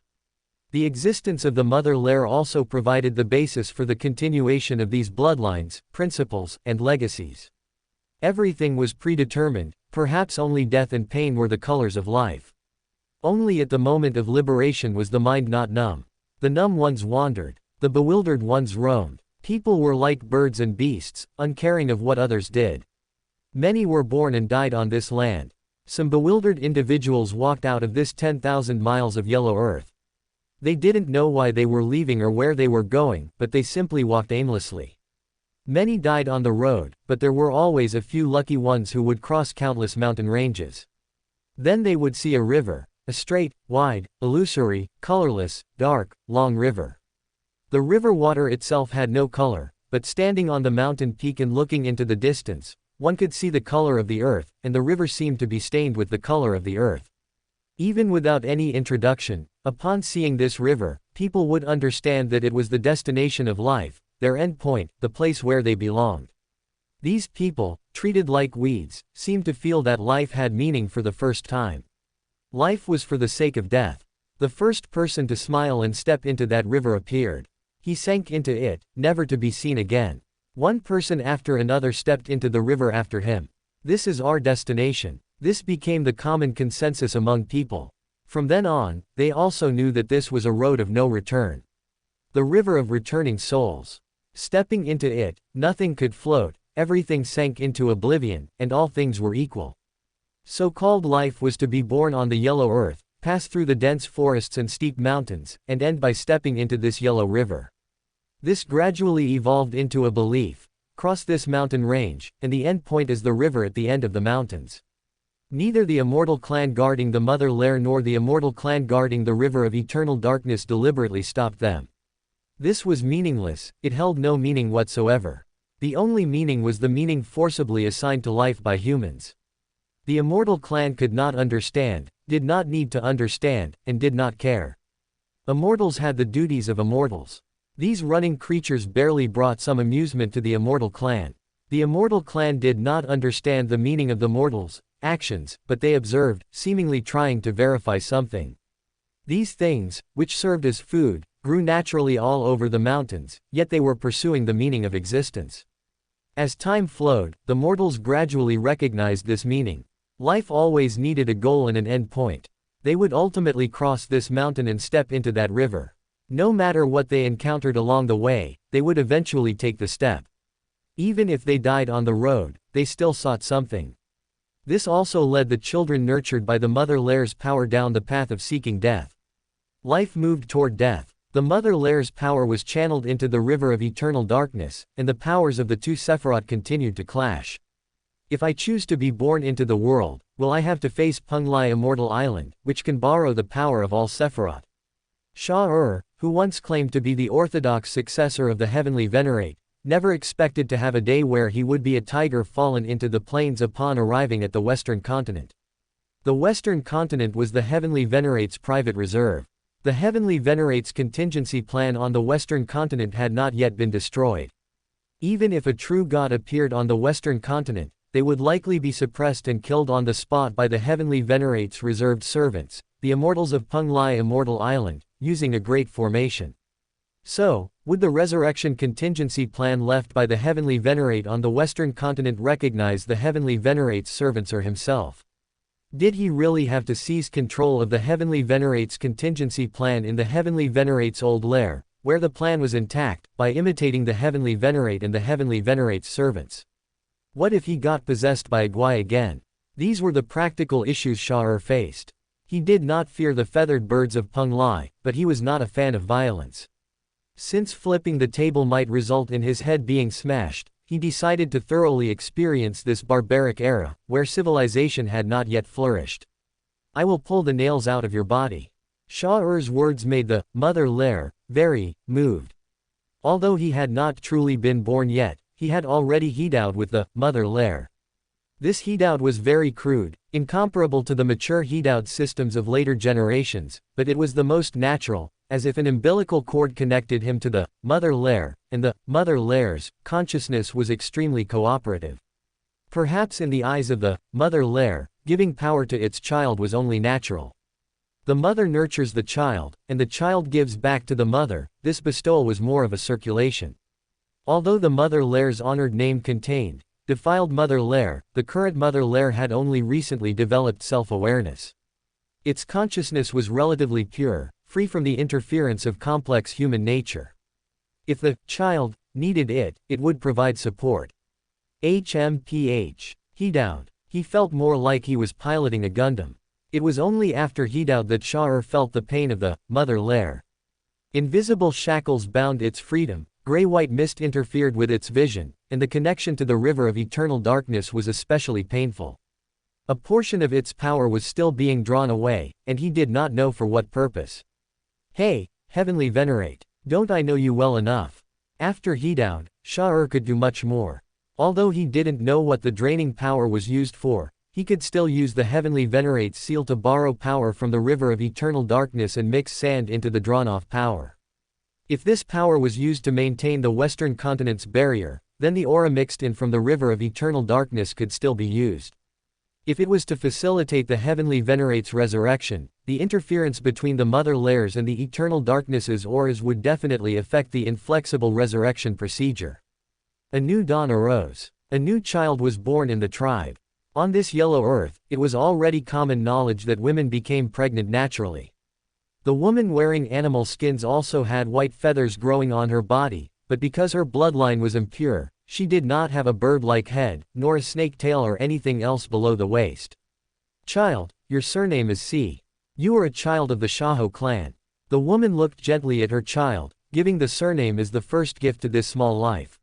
The existence of the mother lair also provided the basis for the continuation of these bloodlines, principles, and legacies. Everything was predetermined, perhaps only death and pain were the colors of life. Only at the moment of liberation was the mind not numb. The numb ones wandered. The bewildered ones roamed. People were like birds and beasts, uncaring of what others did. Many were born and died on this land. Some bewildered individuals walked out of this 10,000 miles of yellow earth. They didn't know why they were leaving or where they were going, but they simply walked aimlessly. Many died on the road, but there were always a few lucky ones who would cross countless mountain ranges. Then they would see a river. A straight, wide, illusory, colorless, dark, long river. The river water itself had no color, but standing on the mountain peak and looking into the distance, one could see the color of the earth, and the river seemed to be stained with the color of the earth. Even without any introduction, upon seeing this river, people would understand that it was the destination of life, their end point, the place where they belonged. These people, treated like weeds, seemed to feel that life had meaning for the first time. Life was for the sake of death. The first person to smile and step into that river appeared. He sank into it, never to be seen again. One person after another stepped into the river after him. This is our destination. This became the common consensus among people. From then on, they also knew that this was a road of no return. The river of returning souls. Stepping into it, nothing could float, everything sank into oblivion, and all things were equal. So-called life was to be born on the yellow earth, pass through the dense forests and steep mountains, and end by stepping into this yellow river. This gradually evolved into a belief. Cross this mountain range, and the end point is the river at the end of the mountains. Neither the immortal clan guarding the mother lair nor the immortal clan guarding the river of eternal darkness deliberately stopped them. This was meaningless, it held no meaning whatsoever. The only meaning was the meaning forcibly assigned to life by humans. The immortal clan could not understand, did not need to understand, and did not care. Immortals had the duties of immortals. These running creatures barely brought some amusement to the immortal clan. The immortal clan did not understand the meaning of the mortals' actions, but they observed, seemingly trying to verify something. These things, which served as food, grew naturally all over the mountains, yet they were pursuing the meaning of existence. As time flowed, the mortals gradually recognized this meaning. Life always needed a goal and an end point. They would ultimately cross this mountain and step into that river. No matter what they encountered along the way, they would eventually take the step. Even if they died on the road, they still sought something. This also led the children nurtured by the Mother Lair's power down the path of seeking death. Life moved toward death. The Mother Lair's power was channeled into the river of eternal darkness, and the powers of the two Sephiroth continued to clash. If I choose to be born into the world, will I have to face Penglai Immortal Island, which can borrow the power of all Sephiroth? Shah-Ur, who once claimed to be the orthodox successor of the Heavenly Venerate, never expected to have a day where he would be a tiger fallen into the plains upon arriving at the Western Continent. The Western Continent was the Heavenly Venerate's private reserve. The Heavenly Venerate's contingency plan on the Western Continent had not yet been destroyed. Even if a true god appeared on the Western Continent, they would likely be suppressed and killed on the spot by the Heavenly Venerate's reserved servants, the Immortals of Penglai Immortal Island, using a great formation. So, would the resurrection contingency plan left by the Heavenly Venerate on the Western Continent recognize the Heavenly Venerate's servants or himself? Did he really have to seize control of the Heavenly Venerate's contingency plan in the Heavenly Venerate's old lair, where the plan was intact, by imitating the Heavenly Venerate and the Heavenly Venerate's servants? What if he got possessed by Agwai again? These were the practical issues Shah-Ur faced. He did not fear the feathered birds of Penglai, but he was not a fan of violence. Since flipping the table might result in his head being smashed, he decided to thoroughly experience this barbaric era, where civilization had not yet flourished. I will pull the nails out of your body. Shah-Ur's words made the Mother Lair very moved. Although he had not truly been born yet, he had already hidoued with the Mother Lair. This hidout was very crude, incomparable to the mature hidout systems of later generations, but it was the most natural, as if an umbilical cord connected him to the Mother Lair, and the Mother Lair's consciousness was extremely cooperative. Perhaps in the eyes of the Mother Lair, giving power to its child was only natural. The mother nurtures the child, and the child gives back to the mother. This bestowal was more of a circulation. Although the Mother Lair's honored name contained defiled Mother Lair, the current Mother Lair had only recently developed self-awareness. Its consciousness was relatively pure, free from the interference of complex human nature. If the child needed it, it would provide support. HMPH. Hidout. He felt more like he was piloting a Gundam. It was only after hidout that Shah-Ur felt the pain of the Mother Lair. Invisible shackles bound its freedom, gray-white mist interfered with its vision, and the connection to the river of eternal darkness was especially painful. A portion of its power was still being drawn away, and he did not know for what purpose. Hey, Heavenly Venerate, don't I know you well enough? After hidout, Shah-Ur could do much more. Although he didn't know what the draining power was used for, he could still use the Heavenly Venerate's seal to borrow power from the river of eternal darkness and mix sand into the drawn-off power. If this power was used to maintain the Western Continent's barrier, then the aura mixed in from the river of eternal darkness could still be used. If it was to facilitate the Heavenly Venerate's resurrection, the interference between the Mother Lairs and the eternal darkness's auras would definitely affect the inflexible resurrection procedure. A new dawn arose. A new child was born in the tribe. On this yellow earth, it was already common knowledge that women became pregnant naturally. The woman wearing animal skins also had white feathers growing on her body, but because her bloodline was impure, she did not have a bird-like head, nor a snake tail or anything else below the waist. Child, your surname is C. You are a child of the Shaho clan. The woman looked gently at her child, giving the surname as the first gift to this small life.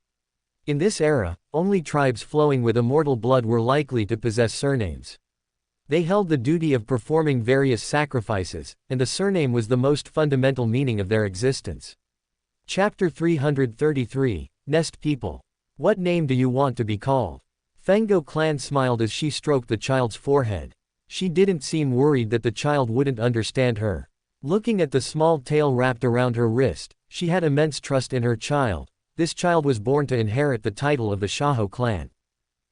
In this era, only tribes flowing with immortal blood were likely to possess surnames. They held the duty of performing various sacrifices, and the surname was the most fundamental meaning of their existence. Chapter 333, Nest People. What name do you want to be called? Fango clan smiled as she stroked the child's forehead. She didn't seem worried that the child wouldn't understand her. Looking at the small tail wrapped around her wrist, She had immense trust in her child. This child was born to inherit the title of the Shaho clan.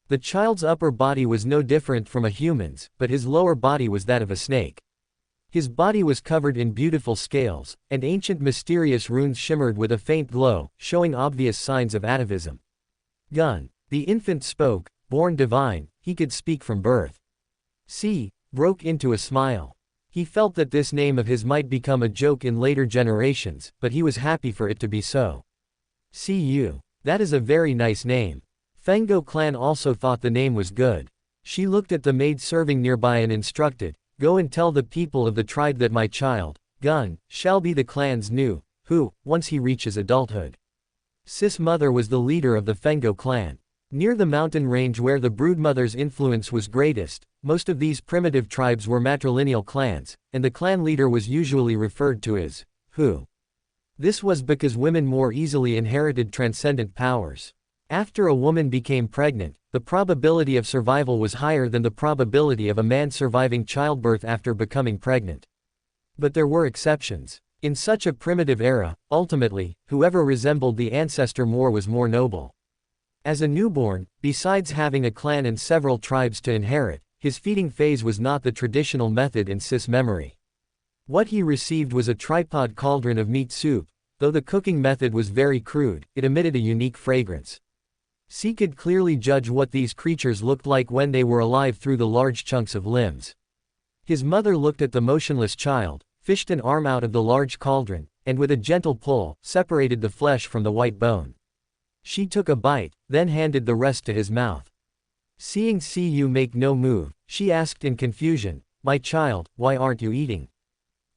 The child's upper body was no different from a human's, but his lower body was that of a snake. His body was covered in beautiful scales, and ancient mysterious runes shimmered with a faint glow, showing obvious signs of atavism. Gun. The infant spoke, born divine, he could speak from birth. C. broke into a smile. He felt that this name of his might become a joke in later generations, but he was happy for it to be so. Cu. That is a very nice name. Fango clan also thought the name was good. She looked at the maid serving nearby and instructed, "Go and tell the people of the tribe that my child, Gun, shall be the clan's new, who, once he reaches adulthood." Sis mother was the leader of the Fango clan. Near the mountain range where the broodmother's influence was greatest, most of these primitive tribes were matrilineal clans, and the clan leader was usually referred to as who. This was because women more easily inherited transcendent powers. After a woman became pregnant, the probability of survival was higher than the probability of a man surviving childbirth after becoming pregnant. But there were exceptions. In such a primitive era, ultimately, whoever resembled the ancestor more was more noble. As a newborn, besides having a clan and several tribes to inherit, his feeding phase was not the traditional method in Sis memory. What he received was a tripod cauldron of meat soup. Though the cooking method was very crude, it emitted a unique fragrance. C could clearly judge what these creatures looked like when they were alive through the large chunks of limbs. His mother looked at the motionless child, fished an arm out of the large cauldron, and with a gentle pull, separated the flesh from the white bone. She took a bite, then handed the rest to his mouth. Seeing Cu make no move, she asked in confusion, "My child, why aren't you eating?"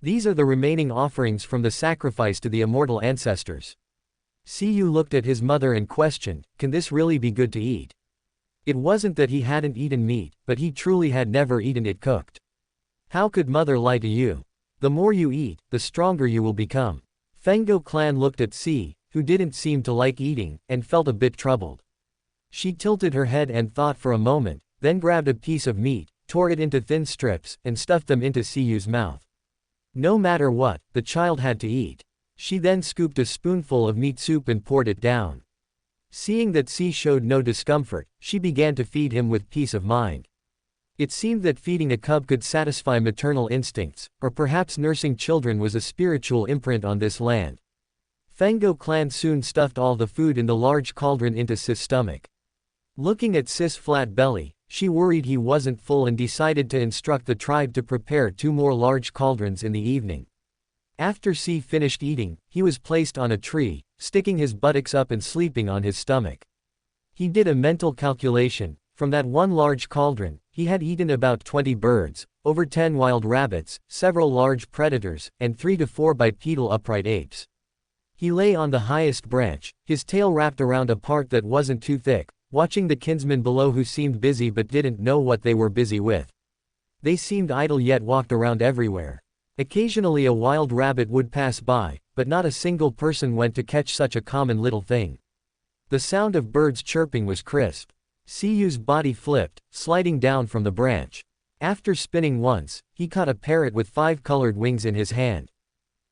"These are the remaining offerings from the sacrifice to the immortal ancestors." Cu looked at his mother and questioned, "Can this really be good to eat?" It wasn't that he hadn't eaten meat, but he truly had never eaten it cooked. "How could mother lie to you? The more you eat, the stronger you will become." Fango clan looked at C, who didn't seem to like eating, and felt a bit troubled. She tilted her head and thought for a moment, then grabbed a piece of meat, tore it into thin strips, and stuffed them into Cu's mouth. No matter what, the child had to eat. She then scooped a spoonful of meat soup and poured it down. Seeing that C showed no discomfort, she began to feed him with peace of mind. It seemed that feeding a cub could satisfy maternal instincts, or perhaps nursing children was a spiritual imprint on this land. Fango clan soon stuffed all the food in the large cauldron into Sis' stomach. Looking at Sis' flat belly, she worried he wasn't full and decided to instruct the tribe to prepare 2 more large cauldrons in the evening. After C finished eating, he was placed on a tree, sticking his buttocks up and sleeping on his stomach. He did a mental calculation. From that one large cauldron, he had eaten about 20 birds, over 10 wild rabbits, several large predators, and 3 to 4 bipedal upright apes. He lay on the highest branch, his tail wrapped around a part that wasn't too thick, watching the kinsmen below who seemed busy but didn't know what they were busy with. They seemed idle yet walked around everywhere. Occasionally a wild rabbit would pass by, but not a single person went to catch such a common little thing. The sound of birds chirping was crisp. Cu's body flipped, sliding down from the branch. After spinning once, he caught a parrot with 5 colored wings in his hand.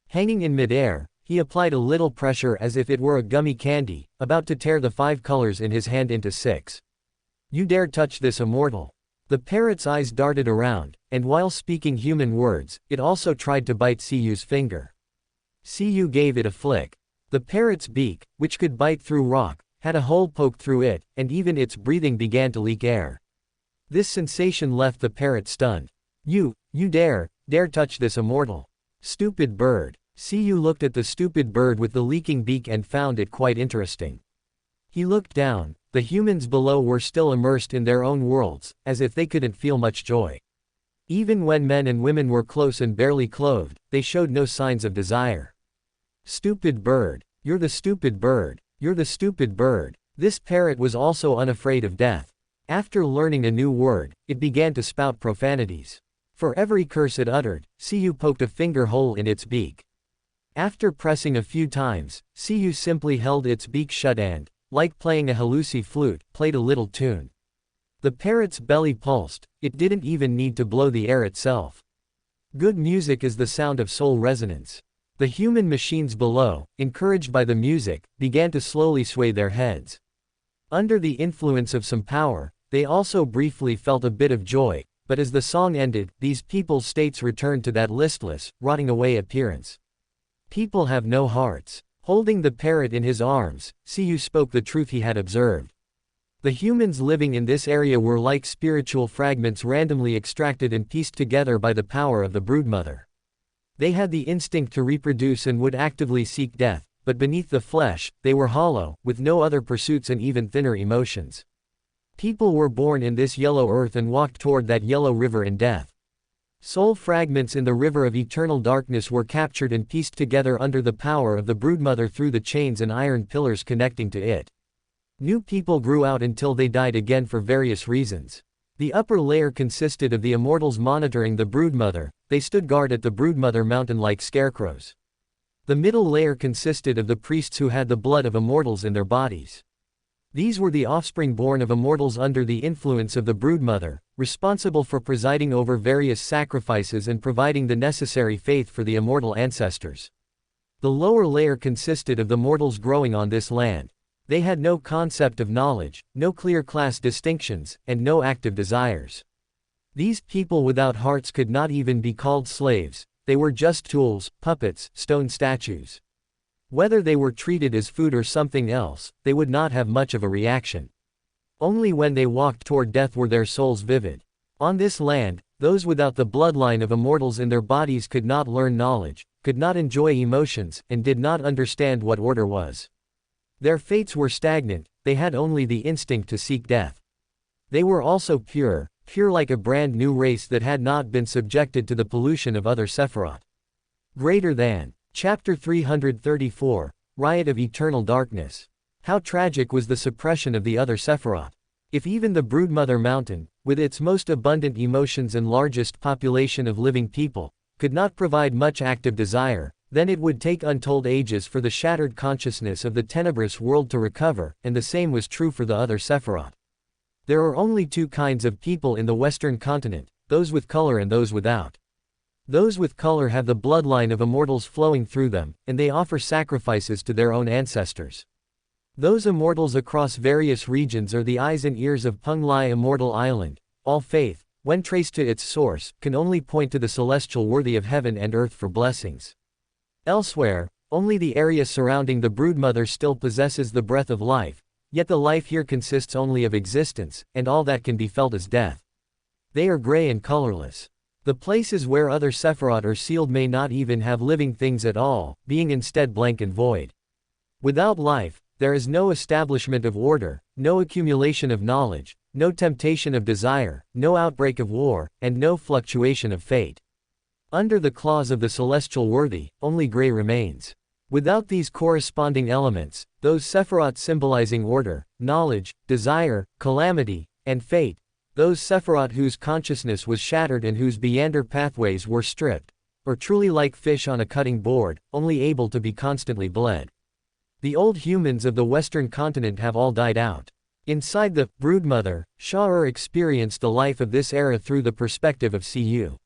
Hanging in midair, he applied a little pressure as if it were a gummy candy, about to tear the 5 colors in his hand into 6. "You dare touch this immortal." The parrot's eyes darted around, and while speaking human words, it also tried to bite Cu's finger. Cu gave it a flick. The parrot's beak, which could bite through rock, had a hole poked through it, and even its breathing began to leak air. This sensation left the parrot stunned. You dare touch this immortal. Stupid bird." Cu looked at the stupid bird with the leaking beak and found it quite interesting. He looked down. The humans below were still immersed in their own worlds, as if they couldn't feel much joy. Even when men and women were close and barely clothed, they showed no signs of desire. "Stupid bird. You're the stupid bird. You're the stupid bird." This parrot was also unafraid of death. After learning a new word, it began to spout profanities. For every curse it uttered, Cu poked a finger hole in its beak. After pressing a few times, Cu simply held its beak shut and, like playing a halusi flute, played a little tune. The parrot's belly pulsed, it didn't even need to blow the air itself. Good music is the sound of soul resonance. The human machines below, encouraged by the music, began to slowly sway their heads. Under the influence of some power, they also briefly felt a bit of joy, but as the song ended, these people's states returned to that listless, rotting away appearance. People have no hearts. Holding the parrot in his arms, Siyu spoke the truth he had observed. The humans living in this area were like spiritual fragments randomly extracted and pieced together by the power of the broodmother. They had the instinct to reproduce and would actively seek death, but beneath the flesh, they were hollow, with no other pursuits and even thinner emotions. People were born in this yellow earth and walked toward that yellow river in death. Soul fragments in the river of eternal darkness were captured and pieced together under the power of the broodmother through the chains and iron pillars connecting to it. New people grew out until they died again for various reasons. The upper layer consisted of the immortals monitoring the broodmother. They stood guard at the broodmother mountain like scarecrows. The middle layer consisted of the priests who had the blood of immortals in their bodies. These were the offspring born of immortals under the influence of the broodmother, responsible for presiding over various sacrifices and providing the necessary faith for the immortal ancestors. The lower layer consisted of the mortals growing on this land. They had no concept of knowledge, no clear class distinctions, and no active desires. These people without hearts could not even be called slaves. They were just tools, puppets, stone statues. Whether they were treated as food or something else, they would not have much of a reaction. Only when they walked toward death were their souls vivid. On this land, those without the bloodline of immortals in their bodies could not learn knowledge, could not enjoy emotions, and did not understand what order was. Their fates were stagnant, they had only the instinct to seek death. They were also pure like a brand new race that had not been subjected to the pollution of other Sephiroth. Greater than. Chapter 334, Riot of Eternal Darkness. How tragic was the suppression of the other Sephiroth. If even the Broodmother Mountain, with its most abundant emotions and largest population of living people, could not provide much active desire, then it would take untold ages for the shattered consciousness of the tenebrous world to recover, and the same was true for the other Sephiroth. There are only two kinds of people in the Western continent, those with color and those without. Those with color have the bloodline of immortals flowing through them, and they offer sacrifices to their own ancestors. Those immortals across various regions are the eyes and ears of Penglai Immortal Island. All faith, when traced to its source, can only point to the celestial worthy of heaven and earth for blessings. Elsewhere, only the area surrounding the broodmother still possesses the breath of life, yet the life here consists only of existence, and all that can be felt is death. They are gray and colorless. The places where other Sephiroth are sealed may not even have living things at all, being instead blank and void. Without life, there is no establishment of order, no accumulation of knowledge, no temptation of desire, no outbreak of war, and no fluctuation of fate. Under the claws of the celestial worthy, only gray remains. Without these corresponding elements, those Sephiroth symbolizing order, knowledge, desire, calamity, and fate, those Sephiroth whose consciousness was shattered and whose meander pathways were stripped, or truly like fish on a cutting board, only able to be constantly bled. The old humans of the Western continent have all died out. Inside the broodmother, Sha'ur experienced the life of this era through the perspective of Siyu.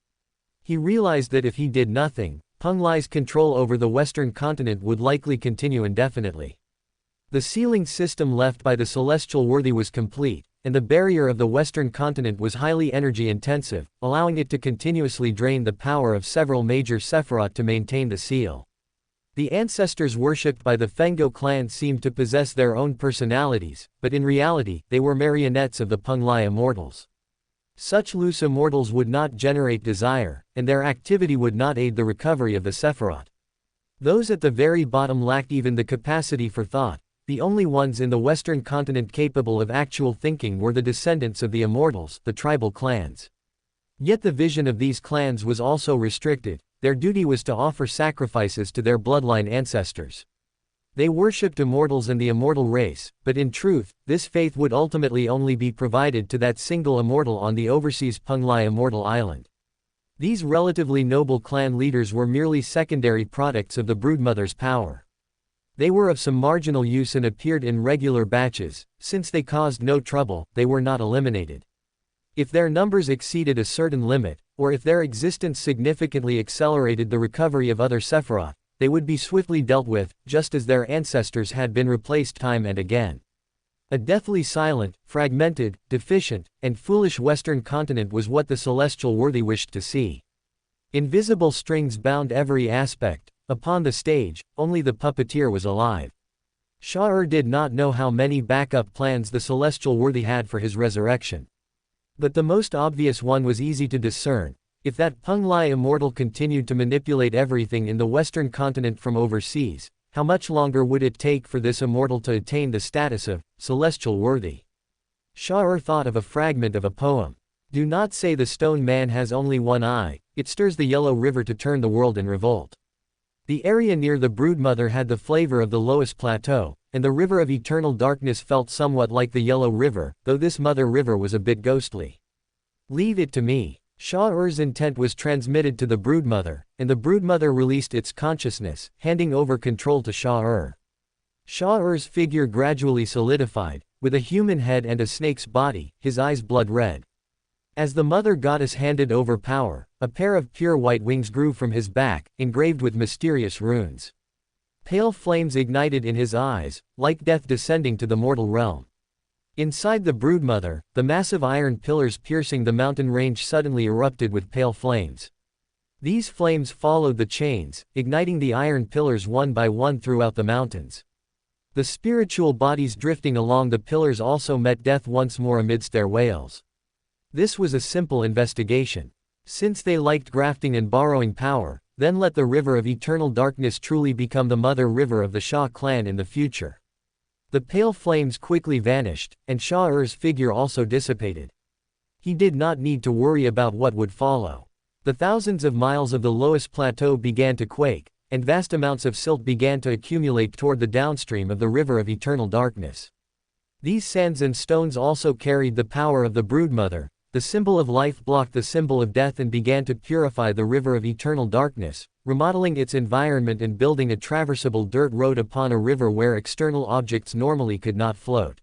He realized that if he did nothing, Penglai's control over the Western continent would likely continue indefinitely. The sealing system left by the celestial worthy was complete, and the barrier of the Western continent was highly energy-intensive, allowing it to continuously drain the power of several major Sephiroth to maintain the seal. The ancestors worshipped by the Fengo clan seemed to possess their own personalities, but in reality, they were marionettes of the Penglai immortals. Such loose immortals would not generate desire, and their activity would not aid the recovery of the Sephiroth. Those at the very bottom lacked even the capacity for thought. The only ones in the Western continent capable of actual thinking were the descendants of the immortals, the tribal clans. Yet the vision of these clans was also restricted. Their duty was to offer sacrifices to their bloodline ancestors. They worshipped immortals and the immortal race, but in truth, this faith would ultimately only be provided to that single immortal on the overseas Penglai Immortal Island. These relatively noble clan leaders were merely secondary products of the broodmother's power. They were of some marginal use and appeared in regular batches. Since they caused no trouble, they were not eliminated. If their numbers exceeded a certain limit, or if their existence significantly accelerated the recovery of other Sephiroth, they would be swiftly dealt with, just as their ancestors had been replaced time and again. A deathly silent, fragmented, deficient, and foolish Western continent was what the celestial worthy wished to see. Invisible strings bound every aspect. Upon the stage, only the puppeteer was alive. Shah did not know how many backup plans the celestial worthy had for his resurrection. But the most obvious one was easy to discern. If that Peng Lai immortal continued to manipulate everything in the Western continent from overseas, how much longer would it take for this immortal to attain the status of celestial worthy? Shah thought of a fragment of a poem. Do not say the stone man has only one eye, it stirs the yellow river to turn the world in revolt. The area near the broodmother had the flavor of the lowest plateau, and the river of eternal darkness felt somewhat like the yellow river, though this mother river was a bit ghostly. Leave it to me. Shah-Ur's intent was transmitted to the broodmother, and the broodmother released its consciousness, handing over control to Shah-Ur. Shah-Ur's figure gradually solidified, with a human head and a snake's body, his eyes blood red. As the mother goddess handed over power, a pair of pure white wings grew from his back, engraved with mysterious runes. Pale flames ignited in his eyes, like death descending to the mortal realm. Inside the broodmother, the massive iron pillars piercing the mountain range suddenly erupted with pale flames. These flames followed the chains, igniting the iron pillars one by one throughout the mountains. The spiritual bodies drifting along the pillars also met death once more amidst their wails. This was a simple investigation. Since they liked grafting and borrowing power, then let the river of eternal darkness truly become the mother river of the Shah clan in the future. The pale flames quickly vanished, and Shah-Ur's figure also dissipated. He did not need to worry about what would follow. The thousands of miles of the lowest plateau began to quake, and vast amounts of silt began to accumulate toward the downstream of the river of eternal darkness. These sands and stones also carried the power of the broodmother. The symbol of life blocked the symbol of death and began to purify the river of eternal darkness, remodeling its environment and building a traversable dirt road upon a river where external objects normally could not float.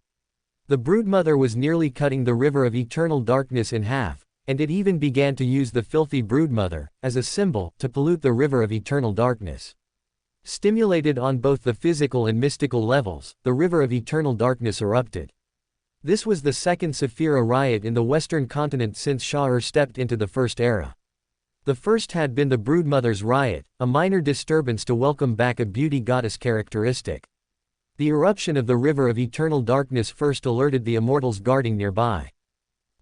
The broodmother was nearly cutting the river of eternal darkness in half, and it even began to use the filthy broodmother, as a symbol, to pollute the river of eternal darkness. Stimulated on both the physical and mystical levels, the river of eternal darkness erupted. This was the second Saphira riot in the Western continent since Shah-Ur stepped into the First Era. The first had been the broodmother's riot, a minor disturbance to welcome back a beauty goddess characteristic. The eruption of the river of eternal darkness first alerted the immortals guarding nearby.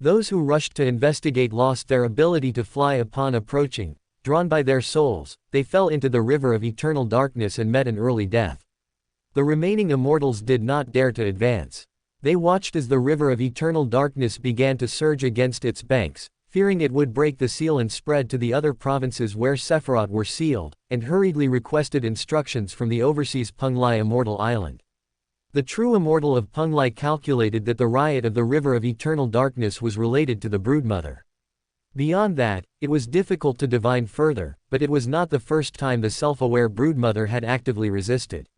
Those who rushed to investigate lost their ability to fly upon approaching. Drawn by their souls, they fell into the river of eternal darkness and met an early death. The remaining immortals did not dare to advance. They watched as the river of eternal darkness began to surge against its banks, fearing it would break the seal and spread to the other provinces where Sephiroth were sealed, and hurriedly requested instructions from the overseas Peng Lai Immortal Island. The true immortal of Peng Lai calculated that the riot of the river of eternal darkness was related to the broodmother. Beyond that, it was difficult to divine further, but it was not the first time the self-aware broodmother had actively resisted.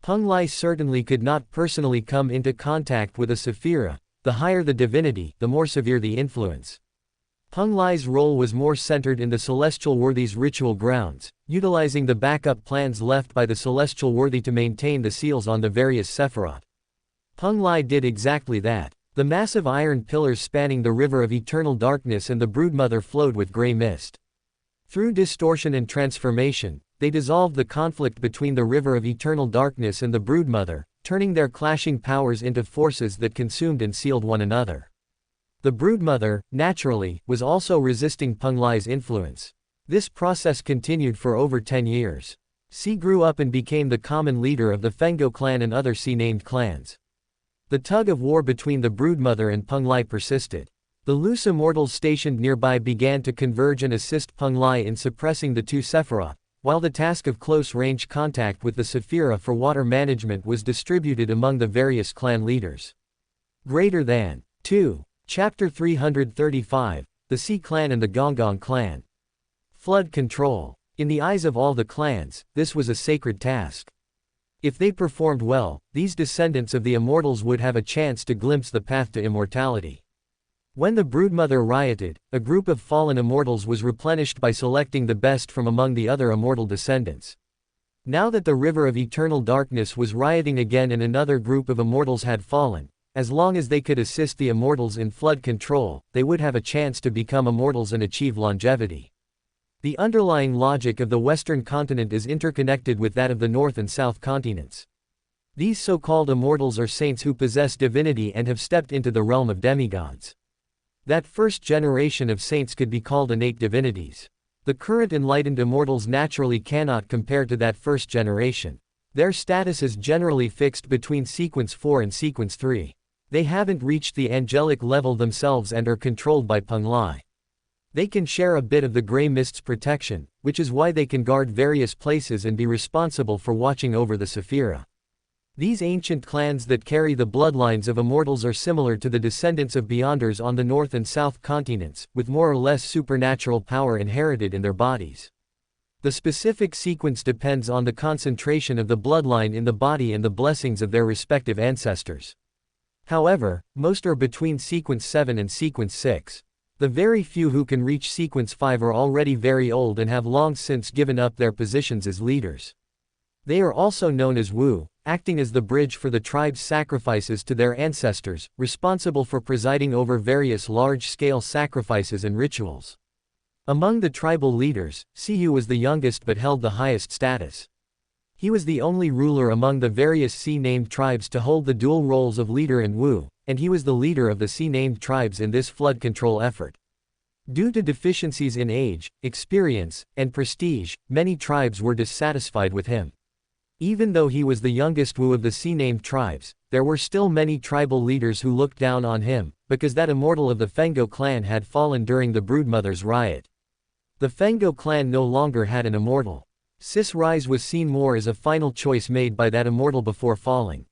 Peng Lai certainly could not personally come into contact with a Saphira. The higher the divinity, the more severe the influence. Peng Lai's role was more centered in the celestial worthy's ritual grounds, utilizing the backup plans left by the celestial worthy to maintain the seals on the various Sephiroth. Peng Lai did exactly that. The massive iron pillars spanning the river of eternal darkness and the broodmother flowed with gray mist. Through distortion and transformation, they dissolved the conflict between the river of eternal darkness and the broodmother, turning their clashing powers into forces that consumed and sealed one another. The broodmother, naturally, was also resisting Peng Lai's influence. This process continued for over 10 years. Si grew up and became the common leader of the Fengo clan and other Si-named clans. The tug of war between the broodmother and Peng Lai persisted. The loose immortals stationed nearby began to converge and assist Peng Lai in suppressing the two Sephiroth, while the task of close-range contact with the Saphira for water management was distributed among the various clan leaders. Greater than 2. Chapter 335, The Si Clan and the Gonggong Clan. Flood control. In the eyes of all the clans, this was a sacred task. If they performed well, these descendants of the immortals would have a chance to glimpse the path to immortality. When the broodmother rioted, a group of fallen immortals was replenished by selecting the best from among the other immortal descendants. Now that the river of eternal darkness was rioting again and another group of immortals had fallen, as long as they could assist the immortals in flood control, they would have a chance to become immortals and achieve longevity. The underlying logic of the Western continent is interconnected with that of the North and South continents. These so-called immortals are saints who possess divinity and have stepped into the realm of demigods. That first generation of saints could be called innate divinities. The current enlightened immortals naturally cannot compare to that first generation. Their status is generally fixed between sequence 4 and sequence 3. They haven't reached the angelic level themselves and are controlled by Peng Lai. They can share a bit of the Grey Mist's protection, which is why they can guard various places and be responsible for watching over the Sephira. These ancient clans that carry the bloodlines of immortals are similar to the descendants of Beyonders on the North and South continents, with more or less supernatural power inherited in their bodies. The specific sequence depends on the concentration of the bloodline in the body and the blessings of their respective ancestors. However, most are between sequence 7 and sequence 6. The very few who can reach sequence 5 are already very old and have long since given up their positions as leaders. They are also known as Wu, acting as the bridge for the tribe's sacrifices to their ancestors, responsible for presiding over various large-scale sacrifices and rituals. Among the tribal leaders, Siyu was the youngest but held the highest status. He was the only ruler among the various C-named tribes to hold the dual roles of leader and Wu, and he was the leader of the C-named tribes in this flood control effort. Due to deficiencies in age, experience, and prestige, many tribes were dissatisfied with him. Even though he was the youngest Wu of the C-named tribes, there were still many tribal leaders who looked down on him, because that immortal of the Fengo clan had fallen during the Broodmother's riot. The Fengo clan no longer had an immortal. Sis Rise was seen more as a final choice made by that immortal before falling.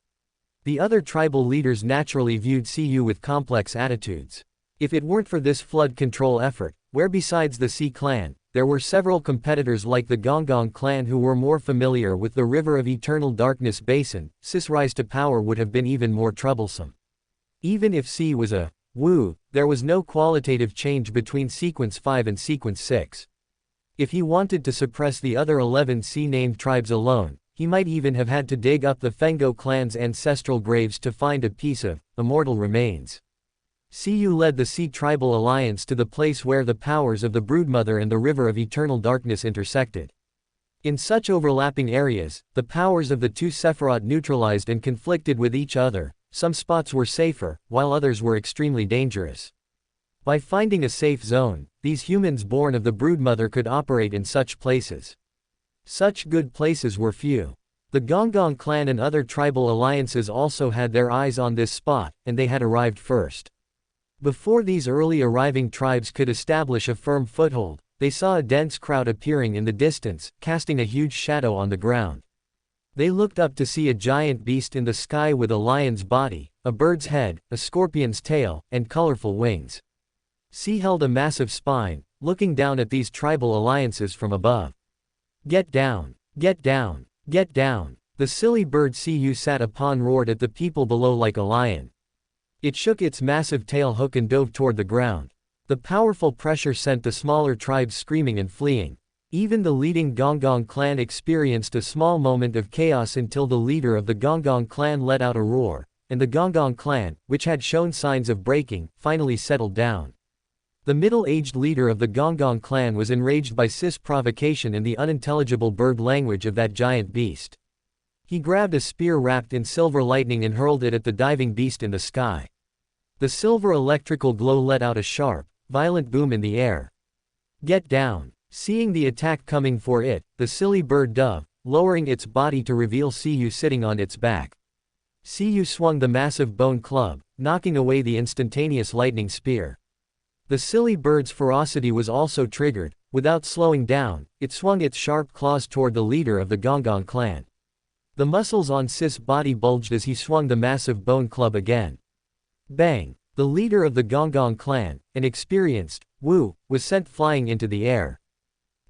The other tribal leaders naturally viewed Siyu with complex attitudes. If it weren't for this flood control effort, where besides the C clan, there were several competitors like the Gonggong clan who were more familiar with the River of Eternal Darkness basin, Sis rise to power would have been even more troublesome. Even if C was a Wu, there was no qualitative change between sequence 5 and sequence 6. If he wanted to suppress the other 11 C-named tribes alone, he might even have had to dig up the Fengo clan's ancestral graves to find a piece of immortal remains. Siyu led the C tribal alliance to the place where the powers of the Broodmother and the River of Eternal Darkness intersected. In such overlapping areas, the powers of the two Sephiroth neutralized and conflicted with each other. Some spots were safer, while others were extremely dangerous. By finding a safe zone, these humans born of the Broodmother could operate in such places. Such good places were few. The Gonggong clan and other tribal alliances also had their eyes on this spot, and they had arrived first. Before these early arriving tribes could establish a firm foothold, they saw a dense crowd appearing in the distance, casting a huge shadow on the ground. They looked up to see a giant beast in the sky with a lion's body, a bird's head, a scorpion's tail, and colorful wings. C held a massive spine, looking down at these tribal alliances from above. "Get down! Get down! Get down!" The silly bird Cu sat upon roared at the people below like a lion. It shook its massive tail hook and dove toward the ground. The powerful pressure sent the smaller tribes screaming and fleeing. Even the leading Gonggong clan experienced a small moment of chaos until the leader of the Gonggong clan let out a roar, and the Gonggong clan, which had shown signs of breaking, finally settled down. The middle-aged leader of the Gonggong clan was enraged by Sis' provocation in the unintelligible bird language of that giant beast. He grabbed a spear wrapped in silver lightning and hurled it at the diving beast in the sky. The silver electrical glow let out a sharp, violent boom in the air. "Get down!" Seeing the attack coming for it, the silly bird dove, lowering its body to reveal Cu sitting on its back. Cu swung the massive bone club, knocking away the instantaneous lightning spear. The silly bird's ferocity was also triggered. Without slowing down, it swung its sharp claws toward the leader of the Gonggong clan. The muscles on Sis' body bulged as he swung the massive bone club again. Bang! The leader of the Gonggong clan, an experienced Wu, was sent flying into the air.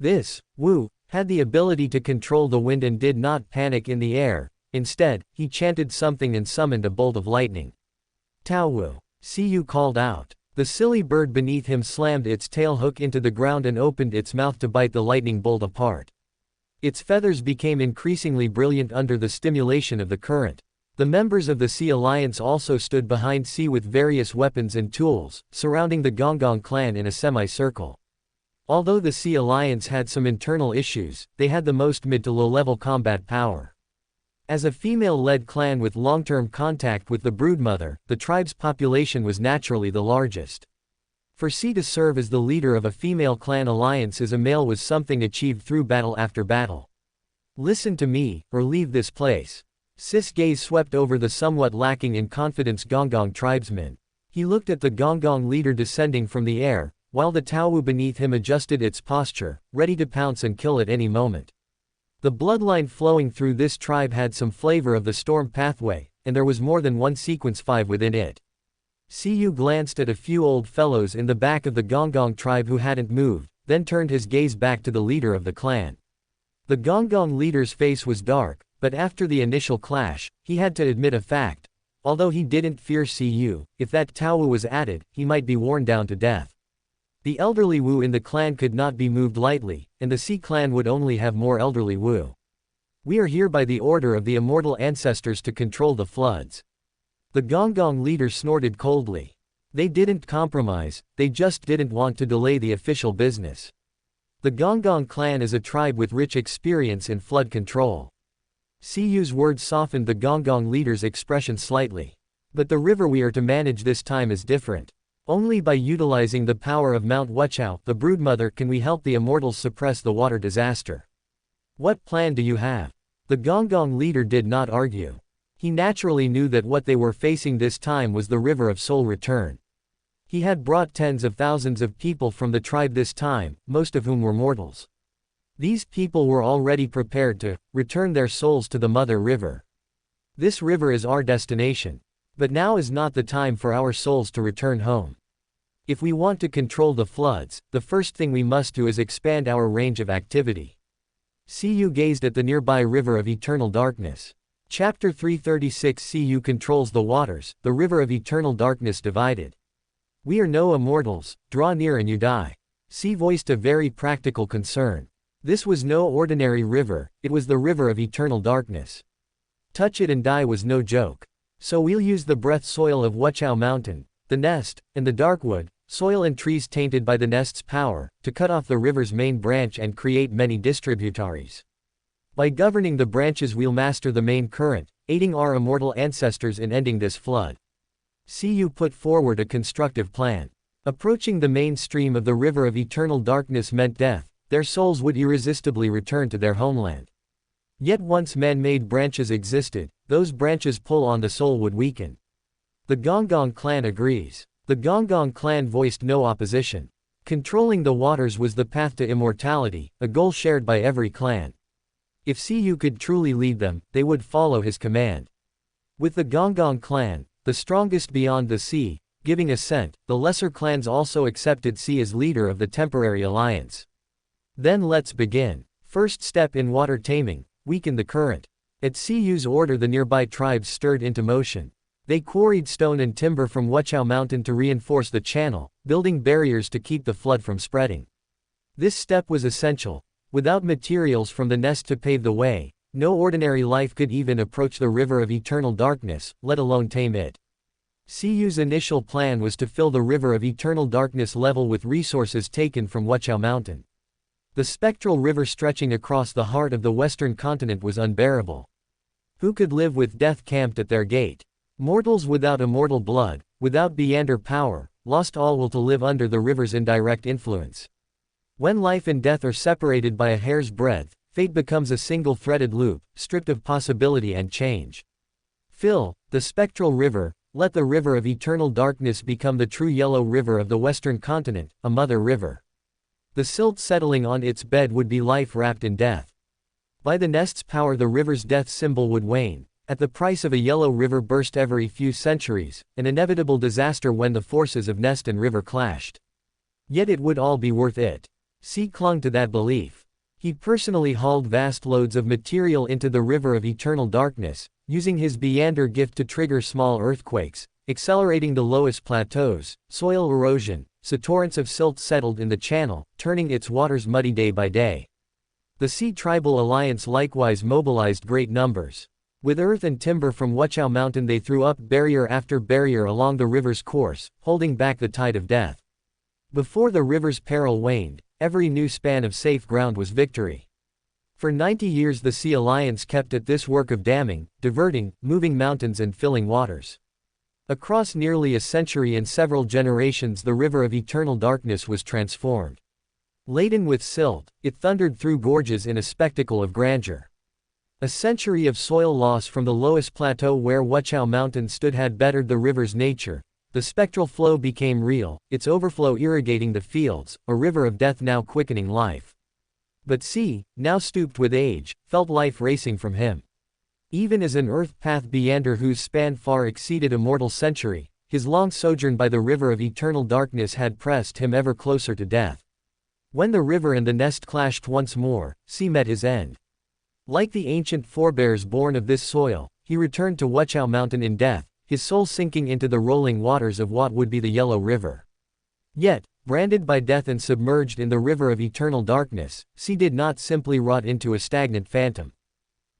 This Wu had the ability to control the wind and did not panic in the air. Instead, he chanted something and summoned a bolt of lightning. "Tao Wu!" Cu called out. The silly bird beneath him slammed its tail hook into the ground and opened its mouth to bite the lightning bolt apart. Its feathers became increasingly brilliant under the stimulation of the current. The members of the Sea Alliance also stood behind Sea with various weapons and tools, surrounding the Gonggong clan in a semicircle. Although the Sea Alliance had some internal issues, they had the most mid to low-level combat power. As a female-led clan with long-term contact with the broodmother, the tribe's population was naturally the largest. For Sea to serve as the leader of a female clan alliance as a male was something achieved through battle after battle. Listen to me, or leave this place. Sis' gaze swept over the somewhat lacking in confidence Gonggong tribesman. He looked at the Gonggong leader descending from the air, while the Taowu beneath him adjusted its posture, ready to pounce and kill at any moment. The bloodline flowing through this tribe had some flavor of the storm pathway, and there was more than one sequence 5 within it. Siyu glanced at a few old fellows in the back of the Gonggong tribe who hadn't moved, then turned his gaze back to the leader of the clan. The Gonggong leader's face was dark, but after the initial clash, he had to admit a fact. Although he didn't fear Siyu, if that Taowu was added, he might be worn down to death. The elderly Wu in the clan could not be moved lightly, and the Sea clan would only have more elderly Wu. We are here by the order of the immortal ancestors to control the floods. The Gonggong leader snorted coldly. They didn't compromise, they just didn't want to delay the official business. The Gonggong clan is a tribe with rich experience in flood control. Siyu's words softened the Gonggong leader's expression slightly. But the river we are to manage this time is different. Only by utilizing the power of Mount Wuchao, the broodmother, can we help the immortals suppress the water disaster. What plan do you have? The Gonggong leader did not argue. He naturally knew that what they were facing this time was the river of soul return. He had brought tens of thousands of people from the tribe this time, most of whom were mortals. These people were already prepared to return their souls to the Mother River. This river is our destination. But now is not the time for our souls to return home. If we want to control the floods, the first thing we must do is expand our range of activity. Siyu gazed at the nearby river of eternal darkness. Chapter 336 Siyu controls the waters, the river of eternal darkness divided. We are no immortals, draw near and you die. Si voiced a very practical concern. This was no ordinary river, it was the river of eternal darkness. Touch it and die was no joke. So we'll use the breath soil of Wuchao Mountain, the nest, and the darkwood, soil and trees tainted by the nest's power, to cut off the river's main branch and create many distributaries. By governing the branches we'll master the main current, aiding our immortal ancestors in ending this flood. Siyu put forward a constructive plan. Approaching the main stream of the river of eternal darkness meant death. Their souls would irresistibly return to their homeland. Yet once man-made branches existed, those branches' pull on the soul would weaken. The Gonggong clan agrees. The Gonggong clan voiced no opposition. Controlling the waters was the path to immortality, a goal shared by every clan. If Siyu could truly lead them, they would follow his command. With the Gonggong clan, the strongest beyond the sea, giving assent, the lesser clans also accepted Si as leader of the temporary alliance. Then let's begin. First step in water taming, weaken the current. At Siyu's order the nearby tribes stirred into motion. They quarried stone and timber from Wuchao Mountain to reinforce the channel, building barriers to keep the flood from spreading. This step was essential. Without materials from the nest to pave the way, no ordinary life could even approach the river of eternal darkness, let alone tame it. Siyu's initial plan was to fill the river of eternal darkness level with resources taken from Wuchao Mountain. The spectral river stretching across the heart of the western continent was unbearable. Who could live with death camped at their gate? Mortals without immortal blood, without Beander power, lost all will to live under the river's indirect influence. When life and death are separated by a hair's breadth, fate becomes a single-threaded loop, stripped of possibility and change. Fill the spectral river, let the river of eternal darkness become the true yellow river of the western continent, a mother river. The silt settling on its bed would be life wrapped in death. By the nest's power the river's death symbol would wane, at the price of a yellow river burst every few centuries, an inevitable disaster when the forces of nest and river clashed. Yet it would all be worth it. Si clung to that belief. He personally hauled vast loads of material into the river of eternal darkness, using his Beander gift to trigger small earthquakes, accelerating the lowest plateaus, soil erosion, so torrents of silt settled in the channel, turning its waters muddy day by day. The Sea Tribal Alliance likewise mobilized great numbers. With earth and timber from Wuchao Mountain they threw up barrier after barrier along the river's course, holding back the tide of death. Before the river's peril waned, every new span of safe ground was victory. For 90 years the Sea Alliance kept at this work of damming, diverting, moving mountains and filling waters. Across nearly a century and several generations the river of eternal darkness was transformed. Laden with silt, it thundered through gorges in a spectacle of grandeur. A century of soil loss from the lowest plateau where Wuchao Mountain stood had bettered the river's nature. The spectral flow became real, its overflow irrigating the fields, a river of death now quickening life. But Sea, now stooped with age, felt life racing from him. Even as an earth path meander whose span far exceeded a mortal century, his long sojourn by the river of eternal darkness had pressed him ever closer to death. When the river and the nest clashed once more, Sea met his end. Like the ancient forebears born of this soil, he returned to Wuchao Mountain in death, his soul sinking into the rolling waters of what would be the Yellow River. Yet, branded by death and submerged in the river of eternal darkness, Sea did not simply rot into a stagnant phantom.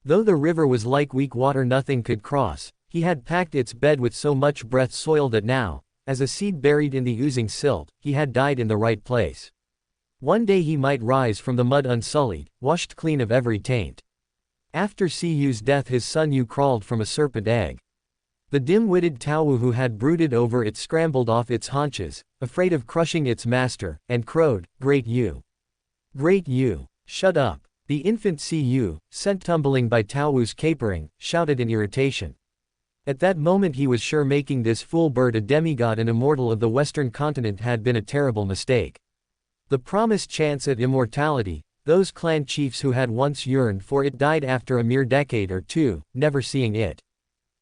Though the river was like weak water nothing could cross, he had packed its bed with so much breath soil that now, as a seed buried in the oozing silt, he had died in the right place. One day he might rise from the mud unsullied, washed clean of every taint. After Sea Yu's death his son Yu crawled from a serpent egg. The dim-witted Taowu who had brooded over it scrambled off its haunches, afraid of crushing its master, and crowed, "Great Yu! Great Yu! Shut up!" The infant Sea Yu, sent tumbling by Taowu's capering, shouted in irritation. At that moment he was sure making this fool bird a demigod and immortal of the western continent had been a terrible mistake. The promised chance at immortality, those clan chiefs who had once yearned for it died after a mere decade or two, never seeing it.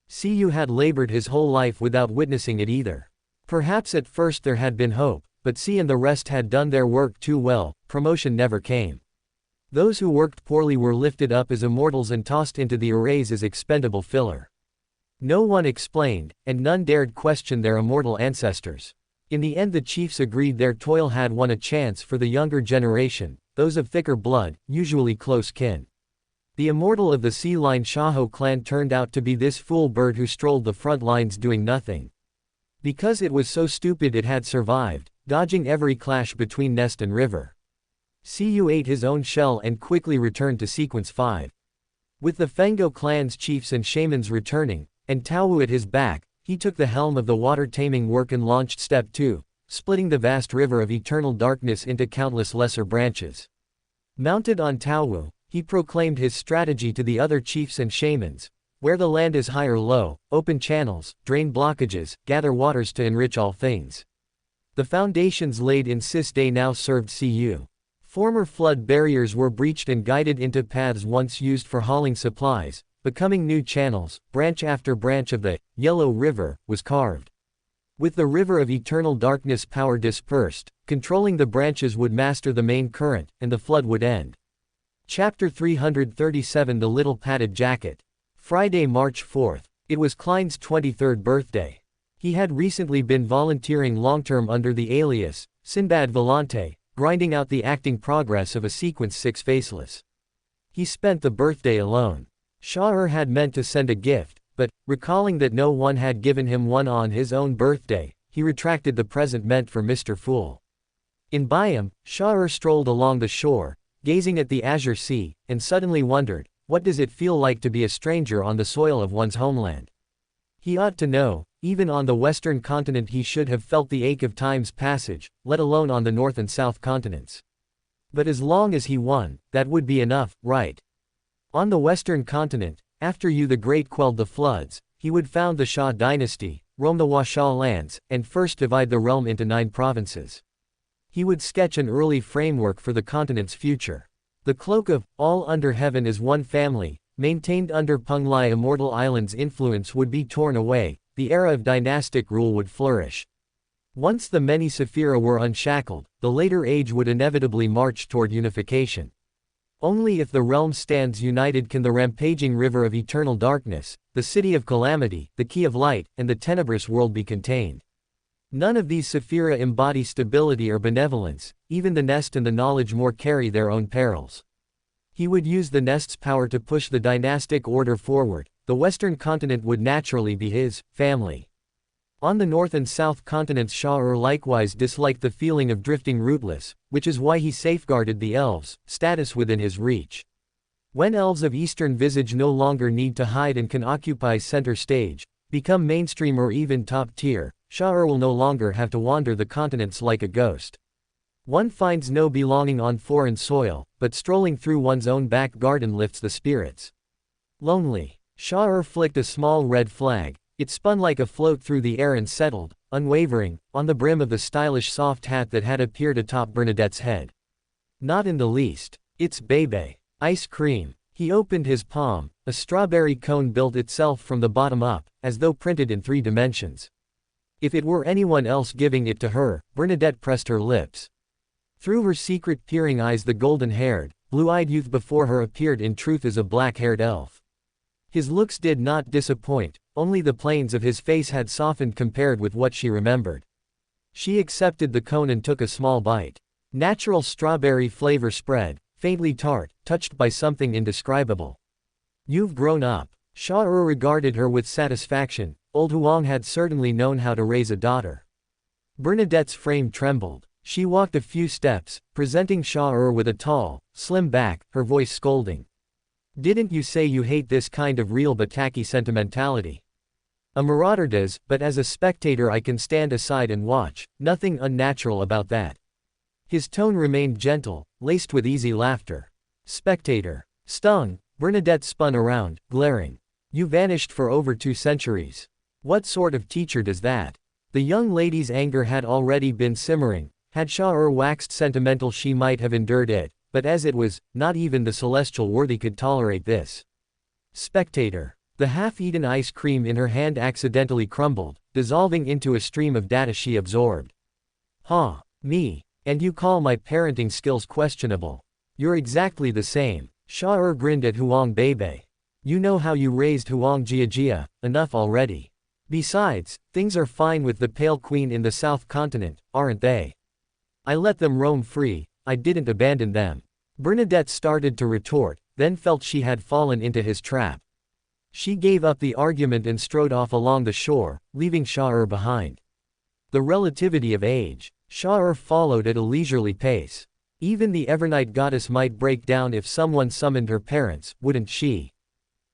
Sea Yu had labored his whole life without witnessing it either. Perhaps at first there had been hope, but Sea and the rest had done their work too well, promotion never came. Those who worked poorly were lifted up as immortals and tossed into the arrays as expendable filler. No one explained, and none dared question their immortal ancestors. In the end the chiefs agreed their toil had won a chance for the younger generation, those of thicker blood, usually close kin. The immortal of the Sea Line Shaho clan turned out to be this fool bird who strolled the front lines doing nothing. Because it was so stupid it had survived, dodging every clash between nest and river. Sea Yu ate his own shell and quickly returned to Sequence 5. With the Fengo clan's chiefs and shamans returning, and Taowu at his back, he took the helm of the water-taming work and launched Step 2, splitting the vast river of eternal darkness into countless lesser branches. Mounted on Taowu, he proclaimed his strategy to the other chiefs and shamans: where the land is high or low, open channels, drain blockages, gather waters to enrich all things. The foundations laid in Sis Day now served Sea Yu. Former flood barriers were breached and guided into paths once used for hauling supplies, becoming new channels. Branch after branch of the Yellow River was carved. With the river of eternal darkness power dispersed, controlling the branches would master the main current, and the flood would end. Chapter 337 The Little Padded Jacket. Friday, March 4th. It was Klein's 23rd birthday. He had recently been volunteering long-term under the alias Sinbad Volante, grinding out the acting progress of a Sequence 6 faceless. He spent the birthday alone. Shah had meant to send a gift, but, recalling that no one had given him one on his own birthday, he retracted the present meant for Mr. Fool. In Byam, Shah strolled along the shore, gazing at the azure sea, and suddenly wondered, what does it feel like to be a stranger on the soil of one's homeland? He ought to know, even on the western continent he should have felt the ache of time's passage, let alone on the north and south continents. But as long as he won, that would be enough, right? On the western continent, after Yu the Great quelled the floods, he would found the Shah dynasty, roam the Washaw lands, and first divide the realm into 9 provinces. He would sketch an early framework for the continent's future. The cloak of, all under heaven as one family, maintained under Penglai Immortal Island's influence would be torn away, the era of dynastic rule would flourish. Once the many Sephira were unshackled, the later age would inevitably march toward unification. Only if the realm stands united can the rampaging river of eternal darkness, the city of calamity, the key of light, and the tenebrous world be contained. None of these Sephira embody stability or benevolence, even the nest and the knowledge more carry their own perils. He would use the nest's power to push the dynastic order forward. The western continent would naturally be his family. On the north and south continents, Shah likewise disliked the feeling of drifting rootless, which is why he safeguarded the elves' status within his reach. When elves of eastern visage no longer need to hide and can occupy center stage, become mainstream or even top tier, Shah will no longer have to wander the continents like a ghost. One finds no belonging on foreign soil, but strolling through one's own back garden lifts the spirits. Lonely. Shah flicked a small red flag. It spun like a float through the air and settled, unwavering, on the brim of the stylish soft hat that had appeared atop Bernadette's head. Not in the least. It's Bebe. Ice cream. He opened his palm. A strawberry cone built itself from the bottom up, as though printed in 3 dimensions. If it were anyone else giving it to her, Bernadette pressed her lips. Through her secret peering eyes, the golden-haired, blue-eyed youth before her appeared in truth as a black-haired elf. His looks did not disappoint, only the planes of his face had softened compared with what she remembered. She accepted the cone and took a small bite. Natural strawberry flavor spread, faintly tart, touched by something indescribable. You've grown up. Shah regarded her with satisfaction. Old Huang had certainly known how to raise a daughter. Bernadette's frame trembled. She walked a few steps, presenting Shah with a tall, slim back, her voice scolding. Didn't you say you hate this kind of real but tacky sentimentality? A marauder does, but as a spectator I can stand aside and watch, nothing unnatural about that. His tone remained gentle, laced with easy laughter. Spectator. Stung. Bernadette spun around, glaring. You vanished for over 2 centuries. What sort of teacher does that? The young lady's anger had already been simmering. Had Shah waxed sentimental she might have endured it, but as it was, not even the celestial worthy could tolerate this. Spectator. The half-eaten ice cream in her hand accidentally crumbled, dissolving into a stream of data she absorbed. Huh. Me. And you call my parenting skills questionable? You're exactly the same. Shah grinned at Huang Bebe. You know how you raised Huang Jiajia, enough already. Besides, things are fine with the Pale Queen in the South Continent, aren't they? I let them roam free, I didn't abandon them. Bernadette started to retort, then felt she had fallen into his trap. She gave up the argument and strode off along the shore, leaving Shah behind. The relativity of age. Shah followed at a leisurely pace. Even the Evernight goddess might break down if someone summoned her parents, wouldn't she?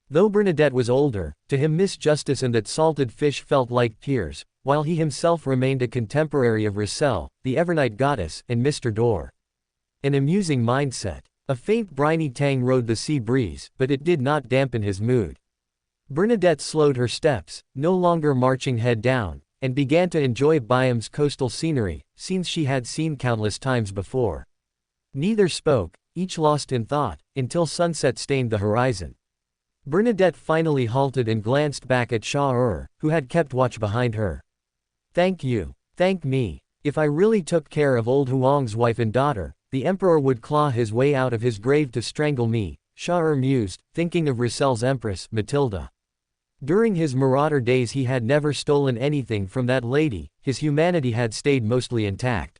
Though Bernadette was older, to him Miss Justice and that salted fish felt like peers, while he himself remained a contemporary of Rissel, the Evernight goddess, and Mr. Dor. An amusing mindset. A faint briny tang rode the sea breeze, but it did not dampen his mood. Bernadette slowed her steps, no longer marching head down, and began to enjoy Byam's coastal scenery, scenes she had seen countless times before. Neither spoke, each lost in thought, until sunset stained the horizon. Bernadette finally halted and glanced back at Shah who had kept watch behind her. Thank you. Thank me. If I really took care of old Huang's wife and daughter, the emperor would claw his way out of his grave to strangle me, Shah mused, thinking of Rissel's empress, Matilda. During his marauder days he had never stolen anything from that lady, his humanity had stayed mostly intact.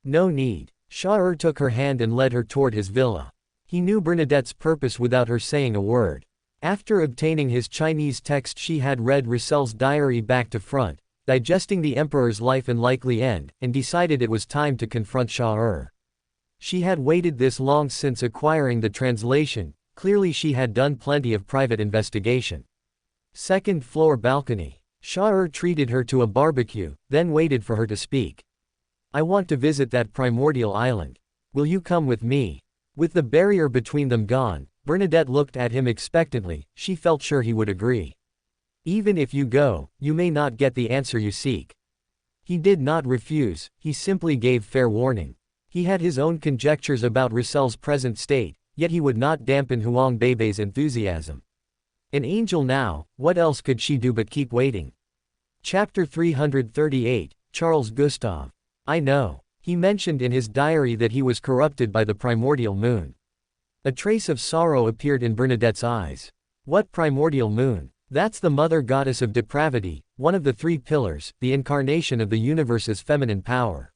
No need. Shah took her hand and led her toward his villa. He knew Bernadette's purpose without her saying a word. After obtaining his Chinese text she had read Rissel's diary back to front, digesting the emperor's life and likely end, and decided it was time to confront Shah. She had waited this long since acquiring the translation, clearly she had done plenty of private investigation. Second floor balcony. Shah treated her to a barbecue, then waited for her to speak. I want to visit that primordial island. Will you come with me? With the barrier between them gone, Bernadette looked at him expectantly, she felt sure he would agree. Even if you go, you may not get the answer you seek. He did not refuse, he simply gave fair warning. He had his own conjectures about Rissel's present state, yet he would not dampen Huang Bebe's enthusiasm. An angel now, what else could she do but keep waiting? Chapter 338, Charles Gustave. I know. He mentioned in his diary that he was corrupted by the primordial moon. A trace of sorrow appeared in Bernadette's eyes. What primordial moon? That's the mother goddess of depravity, one of the 3 pillars, the incarnation of the universe's feminine power.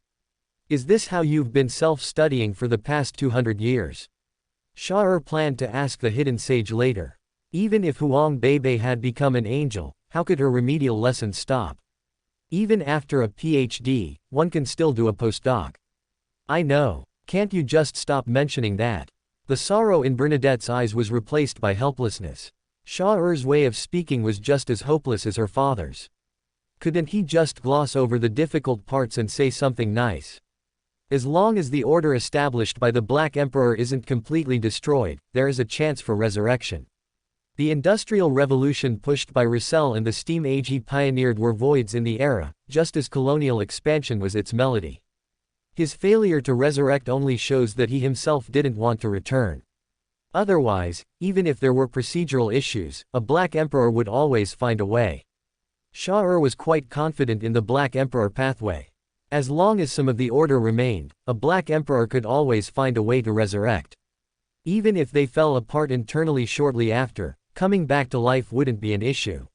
Is this how you've been self-studying for the past 200 years? Sha'er planned to ask the hidden sage later. Even if Huang Bebe had become an angel, how could her remedial lessons stop? Even after a PhD, one can still do a postdoc. I know. Can't you just stop mentioning that? The sorrow in Bernadette's eyes was replaced by helplessness. Sha'er's way of speaking was just as hopeless as her father's. Couldn't he just gloss over the difficult parts and say something nice? As long as the order established by the Black Emperor isn't completely destroyed, there is a chance for resurrection. The Industrial Revolution pushed by Roussel and the Steam Age he pioneered were voids in the era, just as colonial expansion was its melody. His failure to resurrect only shows that he himself didn't want to return. Otherwise, even if there were procedural issues, a Black Emperor would always find a way. Sha'er was quite confident in the Black Emperor pathway. As long as some of the order remained, a Black Emperor could always find a way to resurrect. Even if they fell apart internally shortly after, coming back to life wouldn't be an issue.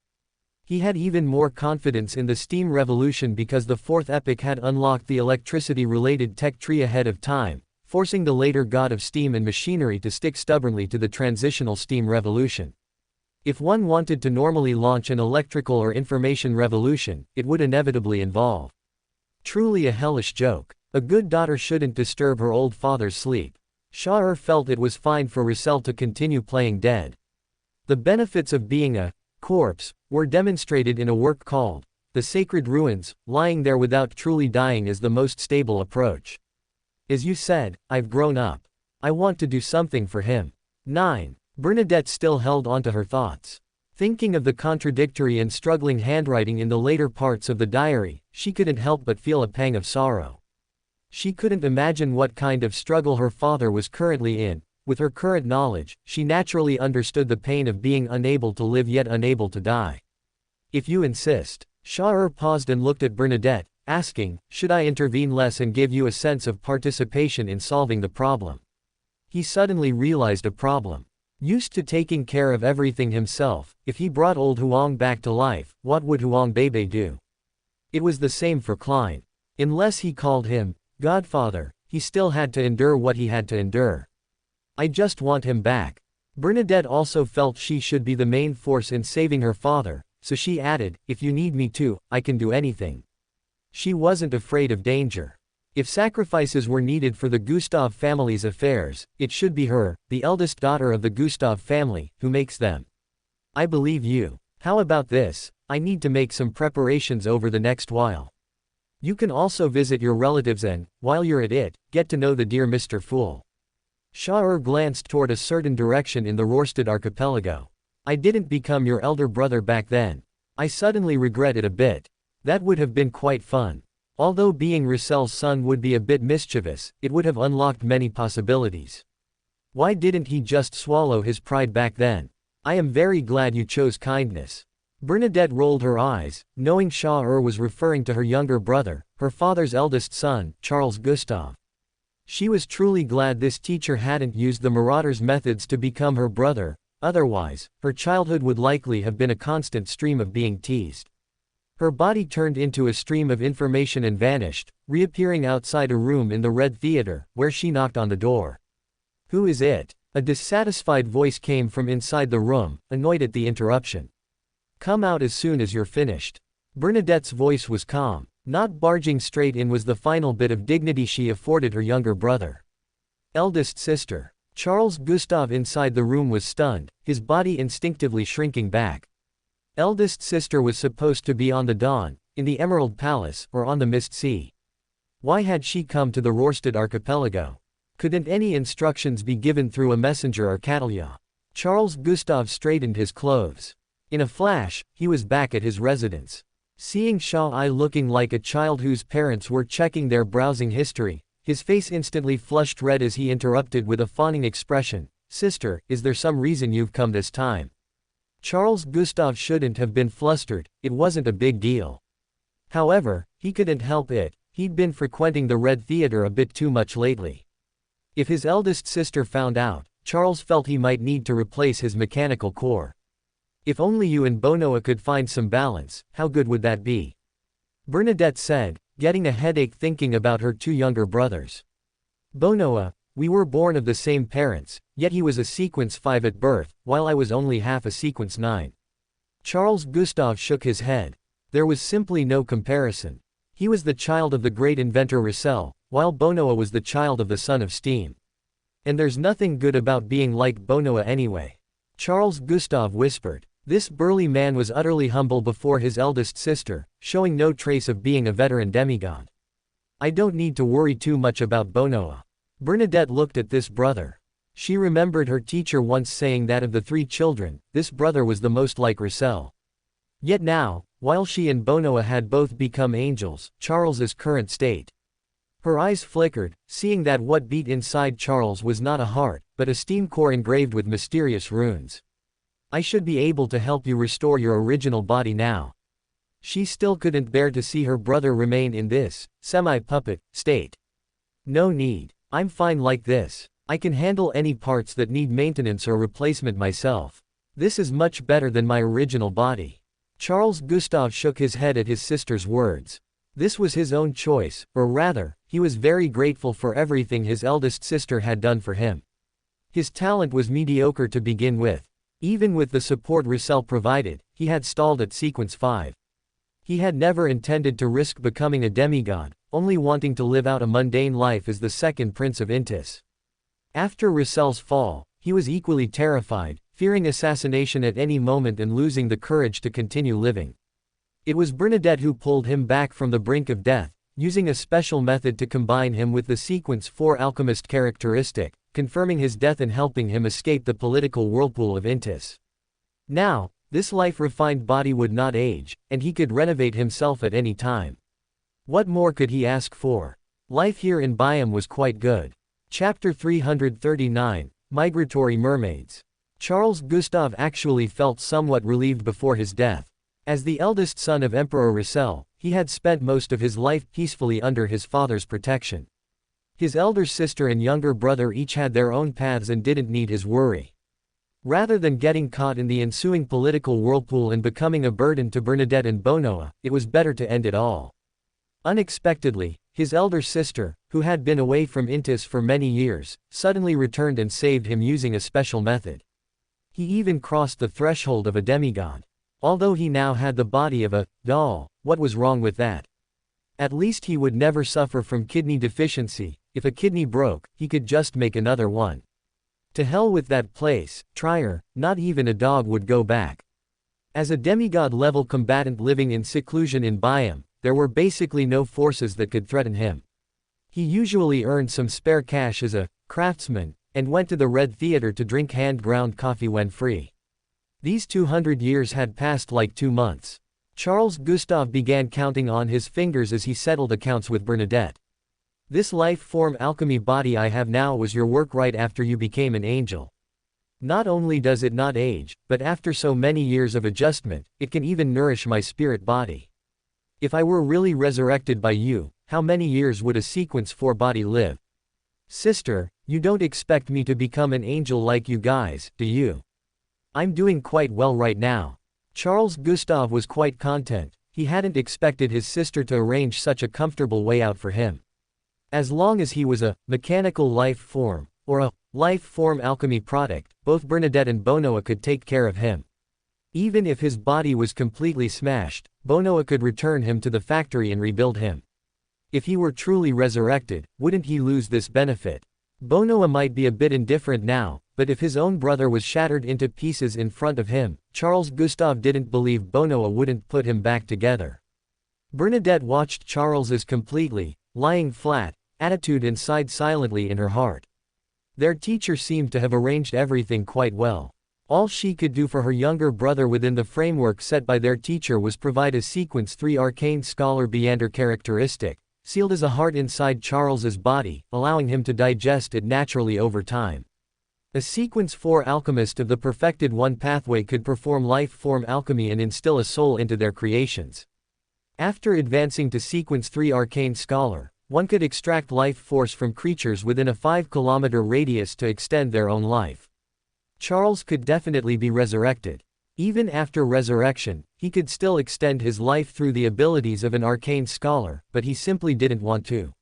He had even more confidence in the steam revolution because the fourth epoch had unlocked the electricity-related tech tree ahead of time, forcing the later god of steam and machinery to stick stubbornly to the transitional steam revolution. If one wanted to normally launch an electrical or information revolution, it would inevitably involve. Truly a hellish joke. A good daughter shouldn't disturb her old father's sleep. Sha'er felt it was fine for Roussel to continue playing dead. The benefits of being a corpse were demonstrated in a work called The Sacred Ruins. Lying there without truly dying is the most stable approach. As you said, I've grown up. I want to do something for him. 9. Bernadette still held onto her thoughts. Thinking of the contradictory and struggling handwriting in the later parts of the diary, she couldn't help but feel a pang of sorrow. She couldn't imagine what kind of struggle her father was currently in. With her current knowledge, she naturally understood the pain of being unable to live yet unable to die. If you insist. Sha'er paused and looked at Bernadette, asking, should I intervene less and give you a sense of participation in solving the problem? He suddenly realized a problem. Used to taking care of everything himself, if he brought old Huang back to life, what would Huang Bebe do? It was the same for Klein. Unless he called him Godfather, he still had to endure what he had to endure. I just want him back. Bernadette also felt she should be the main force in saving her father, so she added, if you need me to, I can do anything. She wasn't afraid of danger. If sacrifices were needed for the Gustav family's affairs, it should be her, the eldest daughter of the Gustav family, who makes them. I believe you. How about this? I need to make some preparations over the next while. You can also visit your relatives and, while you're at it, get to know the dear Mr. Fool. Sha'er glanced toward a certain direction in the Rorstad archipelago. I didn't become your elder brother back then. I suddenly regret it a bit. That would have been quite fun. Although being Roussel's son would be a bit mischievous, it would have unlocked many possibilities. Why didn't he just swallow his pride back then? I am very glad you chose kindness. Bernadette rolled her eyes, knowing Sha'er was referring to her younger brother, her father's eldest son, Charles Gustav. She was truly glad this teacher hadn't used the marauder's methods to become her brother, otherwise, her childhood would likely have been a constant stream of being teased. Her body turned into a stream of information and vanished, reappearing outside a room in the Red Theater, where she knocked on the door. Who is it? A dissatisfied voice came from inside the room, annoyed at the interruption. Come out as soon as you're finished. Bernadette's voice was calm. Not barging straight in was the final bit of dignity she afforded her younger brother. Eldest sister. Charles Gustav inside the room was stunned, his body instinctively shrinking back. Eldest sister was supposed to be on the Dawn, in the Emerald Palace, or on the Mist Sea. Why had she come to the Rorstad archipelago? Couldn't any instructions be given through a messenger or catalya? Charles Gustav straightened his clothes. In a flash, he was back at his residence. Seeing Sha'ai looking like a child whose parents were checking their browsing history, his face instantly flushed red as he interrupted with a fawning expression. Sister, is there some reason you've come this time? Charles Gustav shouldn't have been flustered, it wasn't a big deal. However, he couldn't help it, he'd been frequenting the Red Theater a bit too much lately. If his eldest sister found out, Charles felt he might need to replace his mechanical core. If only you and Bonoa could find some balance, how good would that be? Bernadette said, getting a headache thinking about her two younger brothers. Bonoa, We were born of the same parents, yet he was a sequence 5 at birth, while I was only half a sequence 9. Charles Gustave shook his head. There was simply no comparison. He was the child of the great inventor Roussel, while Bonoa was the child of the son of steam. And there's nothing good about being like Bonoa anyway. Charles Gustave whispered. This burly man was utterly humble before his eldest sister, showing no trace of being a veteran demigod. I don't need to worry too much about Bonoa. Bernadette looked at this brother. She remembered her teacher once saying that of the 3 children, this brother was the most like Roussel. Yet now, while she and Bonoa had both become angels, Charles's current state. Her eyes flickered, seeing that what beat inside Charles was not a heart, but a steam core engraved with mysterious runes. I should be able to help you restore your original body now. She still couldn't bear to see her brother remain in this, semi-puppet, state. No need. I'm fine like this. I can handle any parts that need maintenance or replacement myself. This is much better than my original body. Charles Gustave shook his head at his sister's words. This was his own choice, or rather, he was very grateful for everything his eldest sister had done for him. His talent was mediocre to begin with. Even with the support Roussel provided, he had stalled at sequence 5. He had never intended to risk becoming a demigod, only wanting to live out a mundane life as the second prince of Intis. After Roussel's fall, he was equally terrified, fearing assassination at any moment and losing the courage to continue living. It was Bernadette who pulled him back from the brink of death, using a special method to combine him with the sequence 4 alchemist characteristic, confirming his death and helping him escape the political whirlpool of Intis. Now, this life-refined body would not age, and he could renovate himself at any time. What more could he ask for? Life here in Biome was quite good. Chapter 339, Migratory Mermaids. Charles Gustave actually felt somewhat relieved before his death. As the eldest son of Emperor Roussel, he had spent most of his life peacefully under his father's protection. His elder sister and younger brother each had their own paths and didn't need his worry. Rather than getting caught in the ensuing political whirlpool and becoming a burden to Bernadette and Bonoa, it was better to end it all. Unexpectedly, his elder sister, who had been away from Intis for many years, suddenly returned and saved him using a special method. He even crossed the threshold of a demigod. Although he now had the body of a doll, what was wrong with that? At least he would never suffer from kidney deficiency. If a kidney broke, he could just make another one. To hell with that place, Trier, not even a dog would go back. As a demigod-level combatant living in seclusion in Biome, there were basically no forces that could threaten him. He usually earned some spare cash as a craftsman, and went to the Red Theater to drink hand-ground coffee when free. These 200 years had passed like 2 months. Charles Gustave began counting on his fingers as he settled accounts with Bernadette. This life-form alchemy body I have now was your work right after you became an angel. Not only does it not age, but after so many years of adjustment, it can even nourish my spirit body. If I were really resurrected by you, how many years would a sequence 4 body live? Sister, you don't expect me to become an angel like you guys, do you? I'm doing quite well right now. Charles Gustave was quite content. He hadn't expected his sister to arrange such a comfortable way out for him. As long as he was a mechanical life form, or a life form alchemy product, both Bernadette and Bonoa could take care of him. Even if his body was completely smashed, Bonoa could return him to the factory and rebuild him. If he were truly resurrected, wouldn't he lose this benefit? Bonoa might be a bit indifferent now, but if his own brother was shattered into pieces in front of him, Charles Gustave didn't believe Bonoa wouldn't put him back together. Bernadette watched Charles as completely, lying flat, attitude and sighed silently in her heart. Their teacher seemed to have arranged everything quite well. All she could do for her younger brother within the framework set by their teacher was provide a sequence 3 arcane scholar Beander characteristic, sealed as a heart inside Charles's body, allowing him to digest it naturally over time. A sequence 4 alchemist of the perfected one pathway could perform life form alchemy and instill a soul into their creations. After advancing to sequence 3 arcane scholar, one could extract life force from creatures within a 5-kilometer radius to extend their own life. Charles could definitely be resurrected. Even after resurrection, he could still extend his life through the abilities of an arcane scholar, but he simply didn't want to.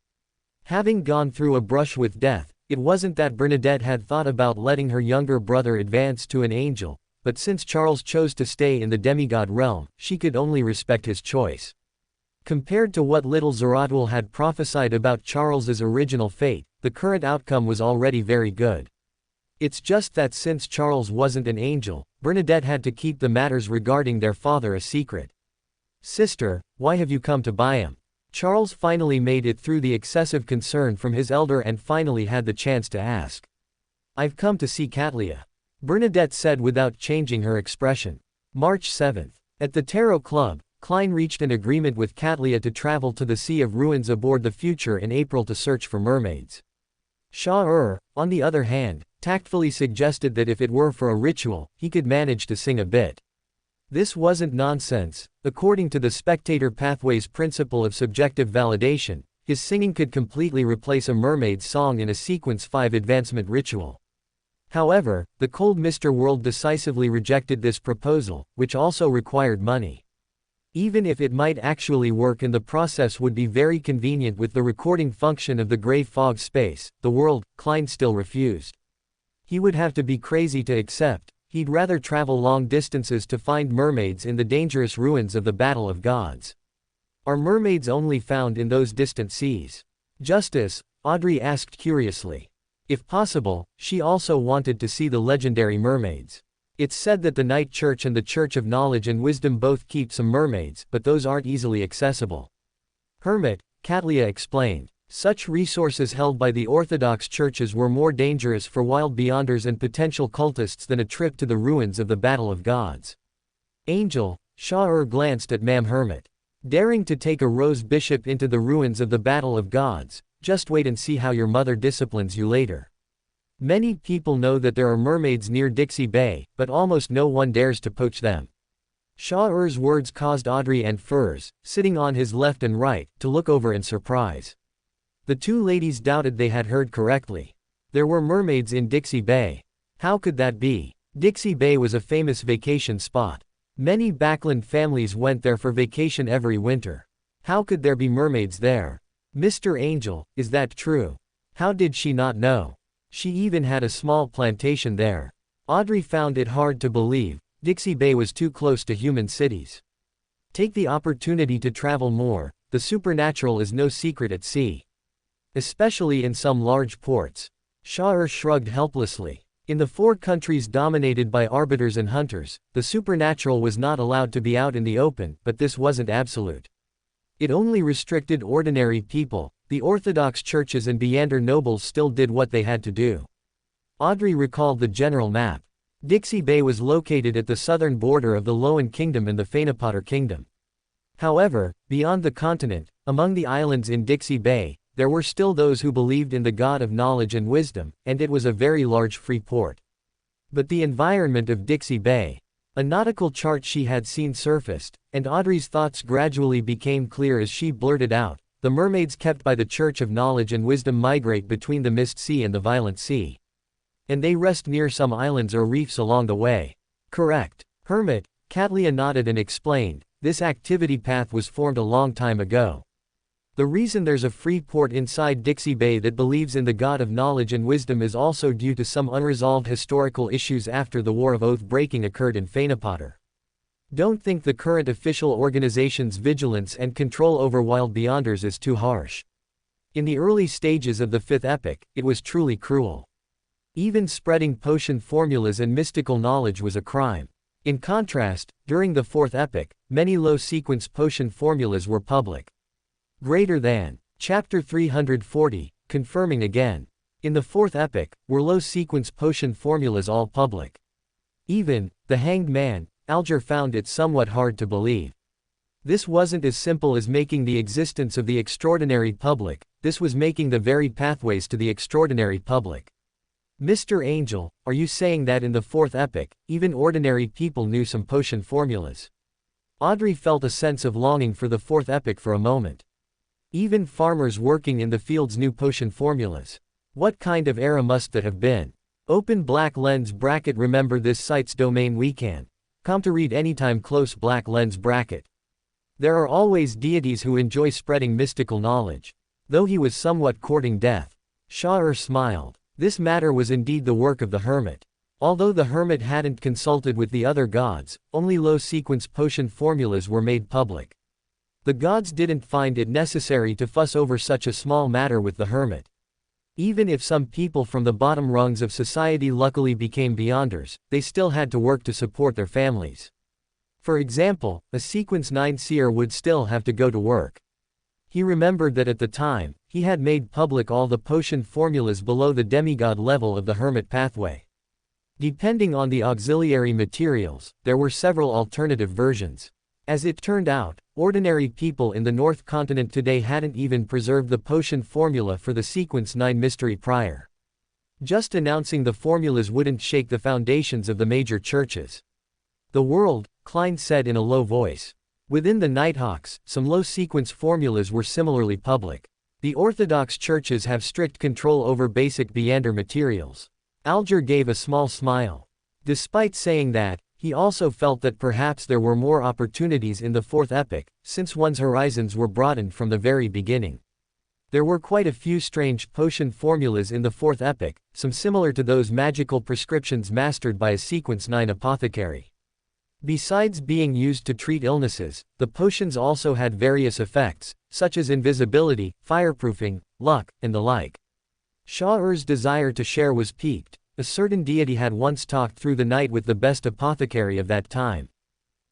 Having gone through a brush with death, It wasn't that Bernadette had thought about letting her younger brother advance to an angel, but since Charles chose to stay in the demigod realm, she could only respect his choice. Compared to what little Zeratwell had prophesied about Charles's original fate, the current outcome was already very good. It's just that since Charles wasn't an angel, Bernadette had to keep the matters regarding their father a secret. "Sister, why have you come to buy him?" Charles finally made it through the excessive concern from his elder and finally had the chance to ask. "I've come to see Katlia," Bernadette said without changing her expression. March 7th. At the Tarot Club, Klein reached an agreement with Katlia to travel to the Sea of Ruins aboard the Future in April to search for mermaids. Shah on the other hand, tactfully suggested that if it were for a ritual, he could manage to sing a bit. This wasn't nonsense. According to the Spectator Pathways principle of subjective validation, his singing could completely replace a mermaid's song in a Sequence 5 advancement ritual. However, the Cold Mr. World decisively rejected this proposal, which also required money. Even if it might actually work and the process would be very convenient with the recording function of the gray fog space, the world, Klein still refused. He would have to be crazy to accept. He'd rather travel long distances to find mermaids in the dangerous ruins of the Battle of Gods. Are mermaids only found in those distant seas? Justice, Audrey asked curiously. If possible, she also wanted to see the legendary mermaids. It's said that the Night Church and the Church of Knowledge and Wisdom both keep some mermaids, but those aren't easily accessible. Hermit, Katlia explained. Such resources held by the Orthodox churches were more dangerous for wild beyonders and potential cultists than a trip to the ruins of the Battle of Gods. Angel, Shah glanced at Ma'am Hermit. Daring to take a rose bishop into the ruins of the Battle of Gods, just wait and see how your mother disciplines you later. Many people know that there are mermaids near Dixie Bay, but almost no one dares to poach them. Shah's words caused Audrey and Furs, sitting on his left and right, to look over in surprise. The two ladies doubted they had heard correctly. There were mermaids in Dixie Bay. How could that be? Dixie Bay was a famous vacation spot. Many Backland families went there for vacation every winter. How could there be mermaids there? Mr. Angel, is that true? How did she not know? She even had a small plantation there. Audrey found it hard to believe. Dixie Bay was too close to human cities. Take the opportunity to travel more. The supernatural is no secret at sea. Especially in some large ports. Shah shrugged helplessly. In the 4 countries dominated by arbiters and hunters, the supernatural was not allowed to be out in the open, but this wasn't absolute. It only restricted ordinary people. The Orthodox churches and Beander nobles still did what they had to do. Audrey recalled the general map. Dixie Bay was located at the southern border of the Loan Kingdom and the Fanapotter Kingdom. However, beyond the continent, among the islands in Dixie Bay, there were still those who believed in the God of knowledge and wisdom, and it was a very large free port. But the environment of Dixie Bay. A nautical chart she had seen surfaced, and Audrey's thoughts gradually became clear as she blurted out, "The mermaids kept by the Church of Knowledge and Wisdom migrate between the Mist Sea and the Violent Sea. And they rest near some islands or reefs along the way." Correct. Hermit, Katlia nodded and explained, "This activity path was formed a long time ago. The reason there's a free port inside Dixie Bay that believes in the God of knowledge and wisdom is also due to some unresolved historical issues after the War of Oath-breaking occurred in Fanapotter. Don't think the current official organization's vigilance and control over wild beyonders is too harsh. In the early stages of the 5th epoch, it was truly cruel. Even spreading potion formulas and mystical knowledge was a crime. In contrast, during the 4th epoch, many low-sequence potion formulas were public. Greater than. Chapter 340, confirming again. In the 4th epoch, were low-sequence potion formulas all public. Even, the Hanged Man, Alger found it somewhat hard to believe. This wasn't as simple as making the existence of the extraordinary public, this was making the very pathways to the extraordinary public. Mr. Angel, are you saying that in the 4th epoch, even ordinary people knew some potion formulas? Audrey felt a sense of longing for the 4th epoch for a moment. Even farmers working in the fields knew potion formulas. What kind of era must that have been? Open black lens bracket. Remember this site's domain wecan. Come to read anytime close black lens bracket. There are always deities who enjoy spreading mystical knowledge. Though he was somewhat courting death. Shah smiled. This matter was indeed the work of the hermit. Although the hermit hadn't consulted with the other gods, only low-sequence potion formulas were made public. The gods didn't find it necessary to fuss over such a small matter with the hermit. Even if some people from the bottom rungs of society luckily became beyonders, they still had to work to support their families. For example, a sequence 9 seer would still have to go to work. He remembered that at the time, he had made public all the potion formulas below the demigod level of the hermit pathway. Depending on the auxiliary materials, there were several alternative versions. As it turned out, ordinary people in the North Continent today hadn't even preserved the potion formula for the sequence 9 mystery prior. Just announcing the formulas wouldn't shake the foundations of the major churches. The world, Klein said in a low voice. Within the Nighthawks, some low-sequence formulas were similarly public. The Orthodox churches have strict control over basic Beander materials. Alger gave a small smile. Despite saying that, he also felt that perhaps there were more opportunities in the fourth epoch, since one's horizons were broadened from the very beginning. There were quite a few strange potion formulas in the fourth epoch, some similar to those magical prescriptions mastered by a sequence 9 apothecary. Besides being used to treat illnesses, the potions also had various effects, such as invisibility, fireproofing, luck, and the like. Shah-Ur's desire to share was piqued. A certain deity had once talked through the night with the best apothecary of that time.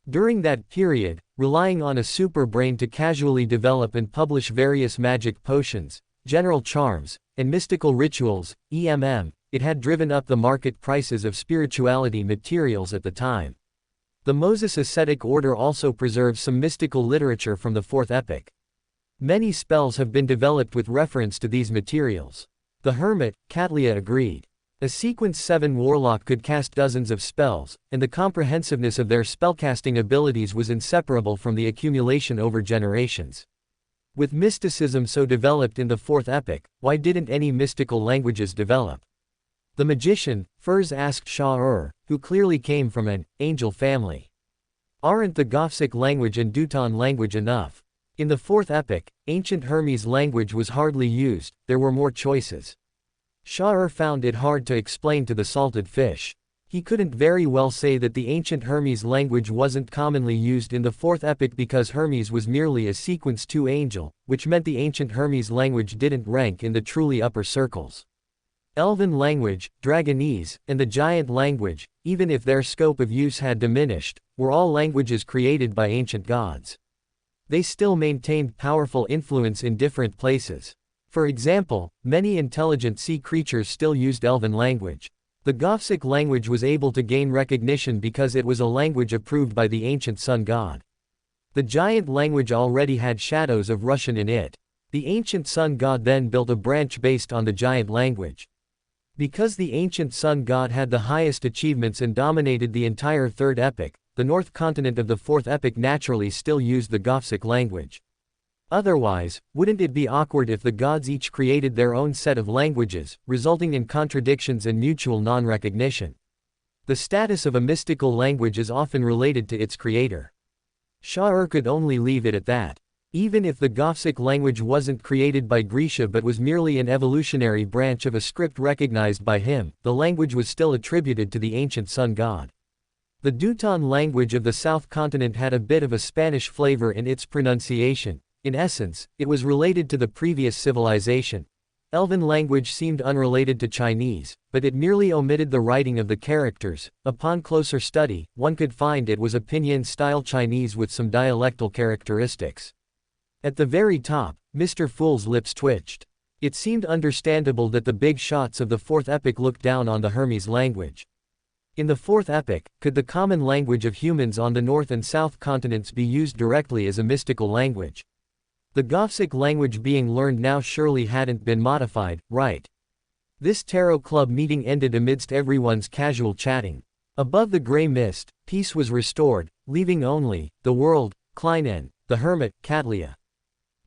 During that period, relying on a super brain to casually develop and publish various magic potions, general charms, and mystical rituals, it had driven up the market prices of spirituality materials at the time. The Moses ascetic order also preserves some mystical literature from the fourth epoch. Many spells have been developed with reference to these materials. The hermit, Katlia, agreed. A sequence 7 warlock could cast dozens of spells, and the comprehensiveness of their spellcasting abilities was inseparable from the accumulation over generations. With mysticism so developed in the fourth epoch, why didn't any mystical languages develop? The magician, Furs asked Shah-Ur, who clearly came from an angel family. Aren't the Gothic language and Deuton language enough? In the fourth epoch, ancient Hermes language was hardly used, there were more choices. Shah-Ur found it hard to explain to the salted fish. He couldn't very well say that the ancient Hermes language wasn't commonly used in the fourth epoch because Hermes was merely a sequence 2 angel, which meant the ancient Hermes language didn't rank in the truly upper circles. Elven language, Dragonese, and the Giant language, even if their scope of use had diminished, were all languages created by ancient gods. They still maintained powerful influence in different places. For example, many intelligent sea creatures still used Elven language. The Gothic language was able to gain recognition because it was a language approved by the ancient sun god. The Giant language already had shadows of Russian in it. The ancient sun god then built a branch based on the Giant language. Because the ancient sun god had the highest achievements and dominated the entire third epoch, the North Continent of the fourth epoch naturally still used the Gothic language. Otherwise, wouldn't it be awkward if the gods each created their own set of languages, resulting in contradictions and mutual non-recognition? The status of a mystical language is often related to its creator. Shah-Ur could only leave it at that. Even if the Gothic language wasn't created by Grisha but was merely an evolutionary branch of a script recognized by him, the language was still attributed to the ancient sun god. The Deuton language of the South Continent had a bit of a Spanish flavor in its pronunciation. In essence, it was related to the previous civilization. Elven language seemed unrelated to Chinese, but it merely omitted the writing of the characters. Upon closer study, one could find it was a pinyin-style Chinese with some dialectal characteristics. At the very top, Mr. Fool's lips twitched. It seemed understandable that the big shots of the fourth epoch looked down on the Hermes language. In the fourth epoch, could the common language of humans on the North and South continents be used directly as a mystical language? The Gothic language being learned now surely hadn't been modified, right? This tarot club meeting ended amidst everyone's casual chatting. Above the gray mist, peace was restored, leaving only the world, Klein and the hermit, Katlia.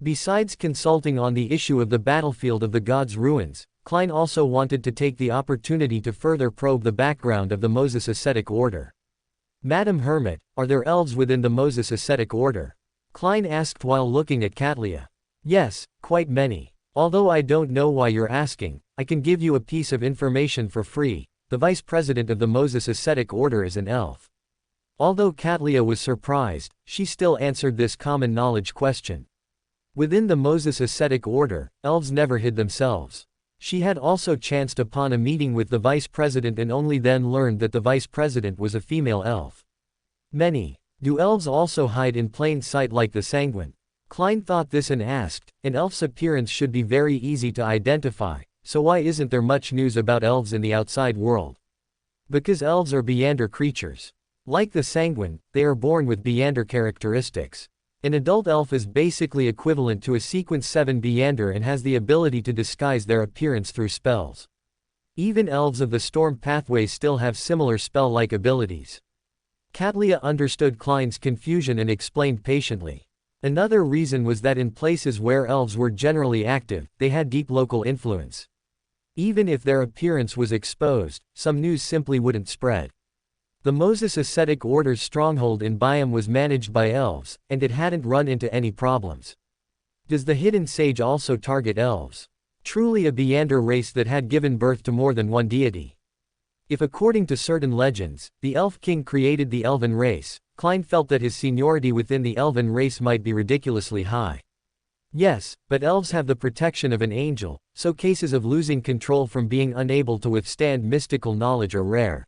Besides consulting on the issue of the battlefield of the gods' ruins, Klein also wanted to take the opportunity to further probe the background of the Moses ascetic order. Madam Hermit, are there elves within the Moses ascetic order? Klein asked while looking at Katlia. Yes, quite many. Although I don't know why you're asking, I can give you a piece of information for free. The vice president of the Moses Ascetic Order is an elf. Although Katlia was surprised, she still answered this common knowledge question. Within the Moses Ascetic Order, elves never hid themselves. She had also chanced upon a meeting with the vice president and only then learned that the vice president was a female elf. Do elves also hide in plain sight like the sanguine? Klein thought this and asked, an elf's appearance should be very easy to identify, so why isn't there much news about elves in the outside world? Because elves are Beander creatures. Like the sanguine, they are born with Beander characteristics. An adult elf is basically equivalent to a sequence 7 Beander and has the ability to disguise their appearance through spells. Even elves of the storm pathway still have similar spell-like abilities. Katlia understood Klein's confusion and explained patiently. Another reason was that in places where elves were generally active, they had deep local influence. Even if their appearance was exposed, some news simply wouldn't spread. The Moses Ascetic Order's stronghold in Byam was managed by elves, and it hadn't run into any problems. Does the Hidden Sage also target elves? Truly a Beander race that had given birth to more than one deity. If according to certain legends, the Elf King created the elven race, Klein felt that his seniority within the elven race might be ridiculously high. Yes, but elves have the protection of an angel, so cases of losing control from being unable to withstand mystical knowledge are rare.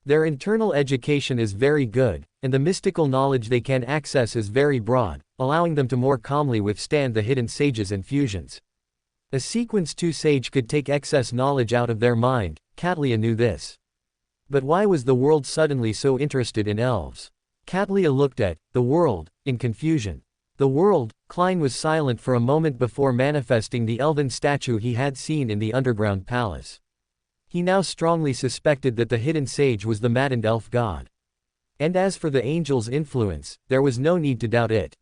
Their internal education is very good, and the mystical knowledge they can access is very broad, allowing them to more calmly withstand the Hidden Sage's infusions. A Sequence 2 sage could take excess knowledge out of their mind, Katlia knew this. But why was the world suddenly so interested in elves? Katlia looked at the world in confusion. The world. Klein was silent for a moment before manifesting the elven statue he had seen in the underground palace. He now strongly suspected that the Hidden Sage was the maddened elf god. And as for the angel's influence, there was no need to doubt it.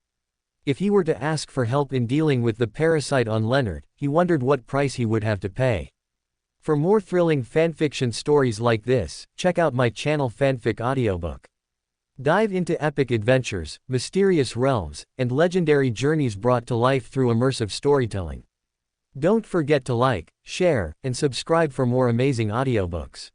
If he were to ask for help in dealing with the parasite on Leonard, he wondered what price he would have to pay. For more thrilling fanfiction stories like this, check out my channel Fanfic Audiobook. Dive into epic adventures, mysterious realms, and legendary journeys brought to life through immersive storytelling. Don't forget to like, share, and subscribe for more amazing audiobooks.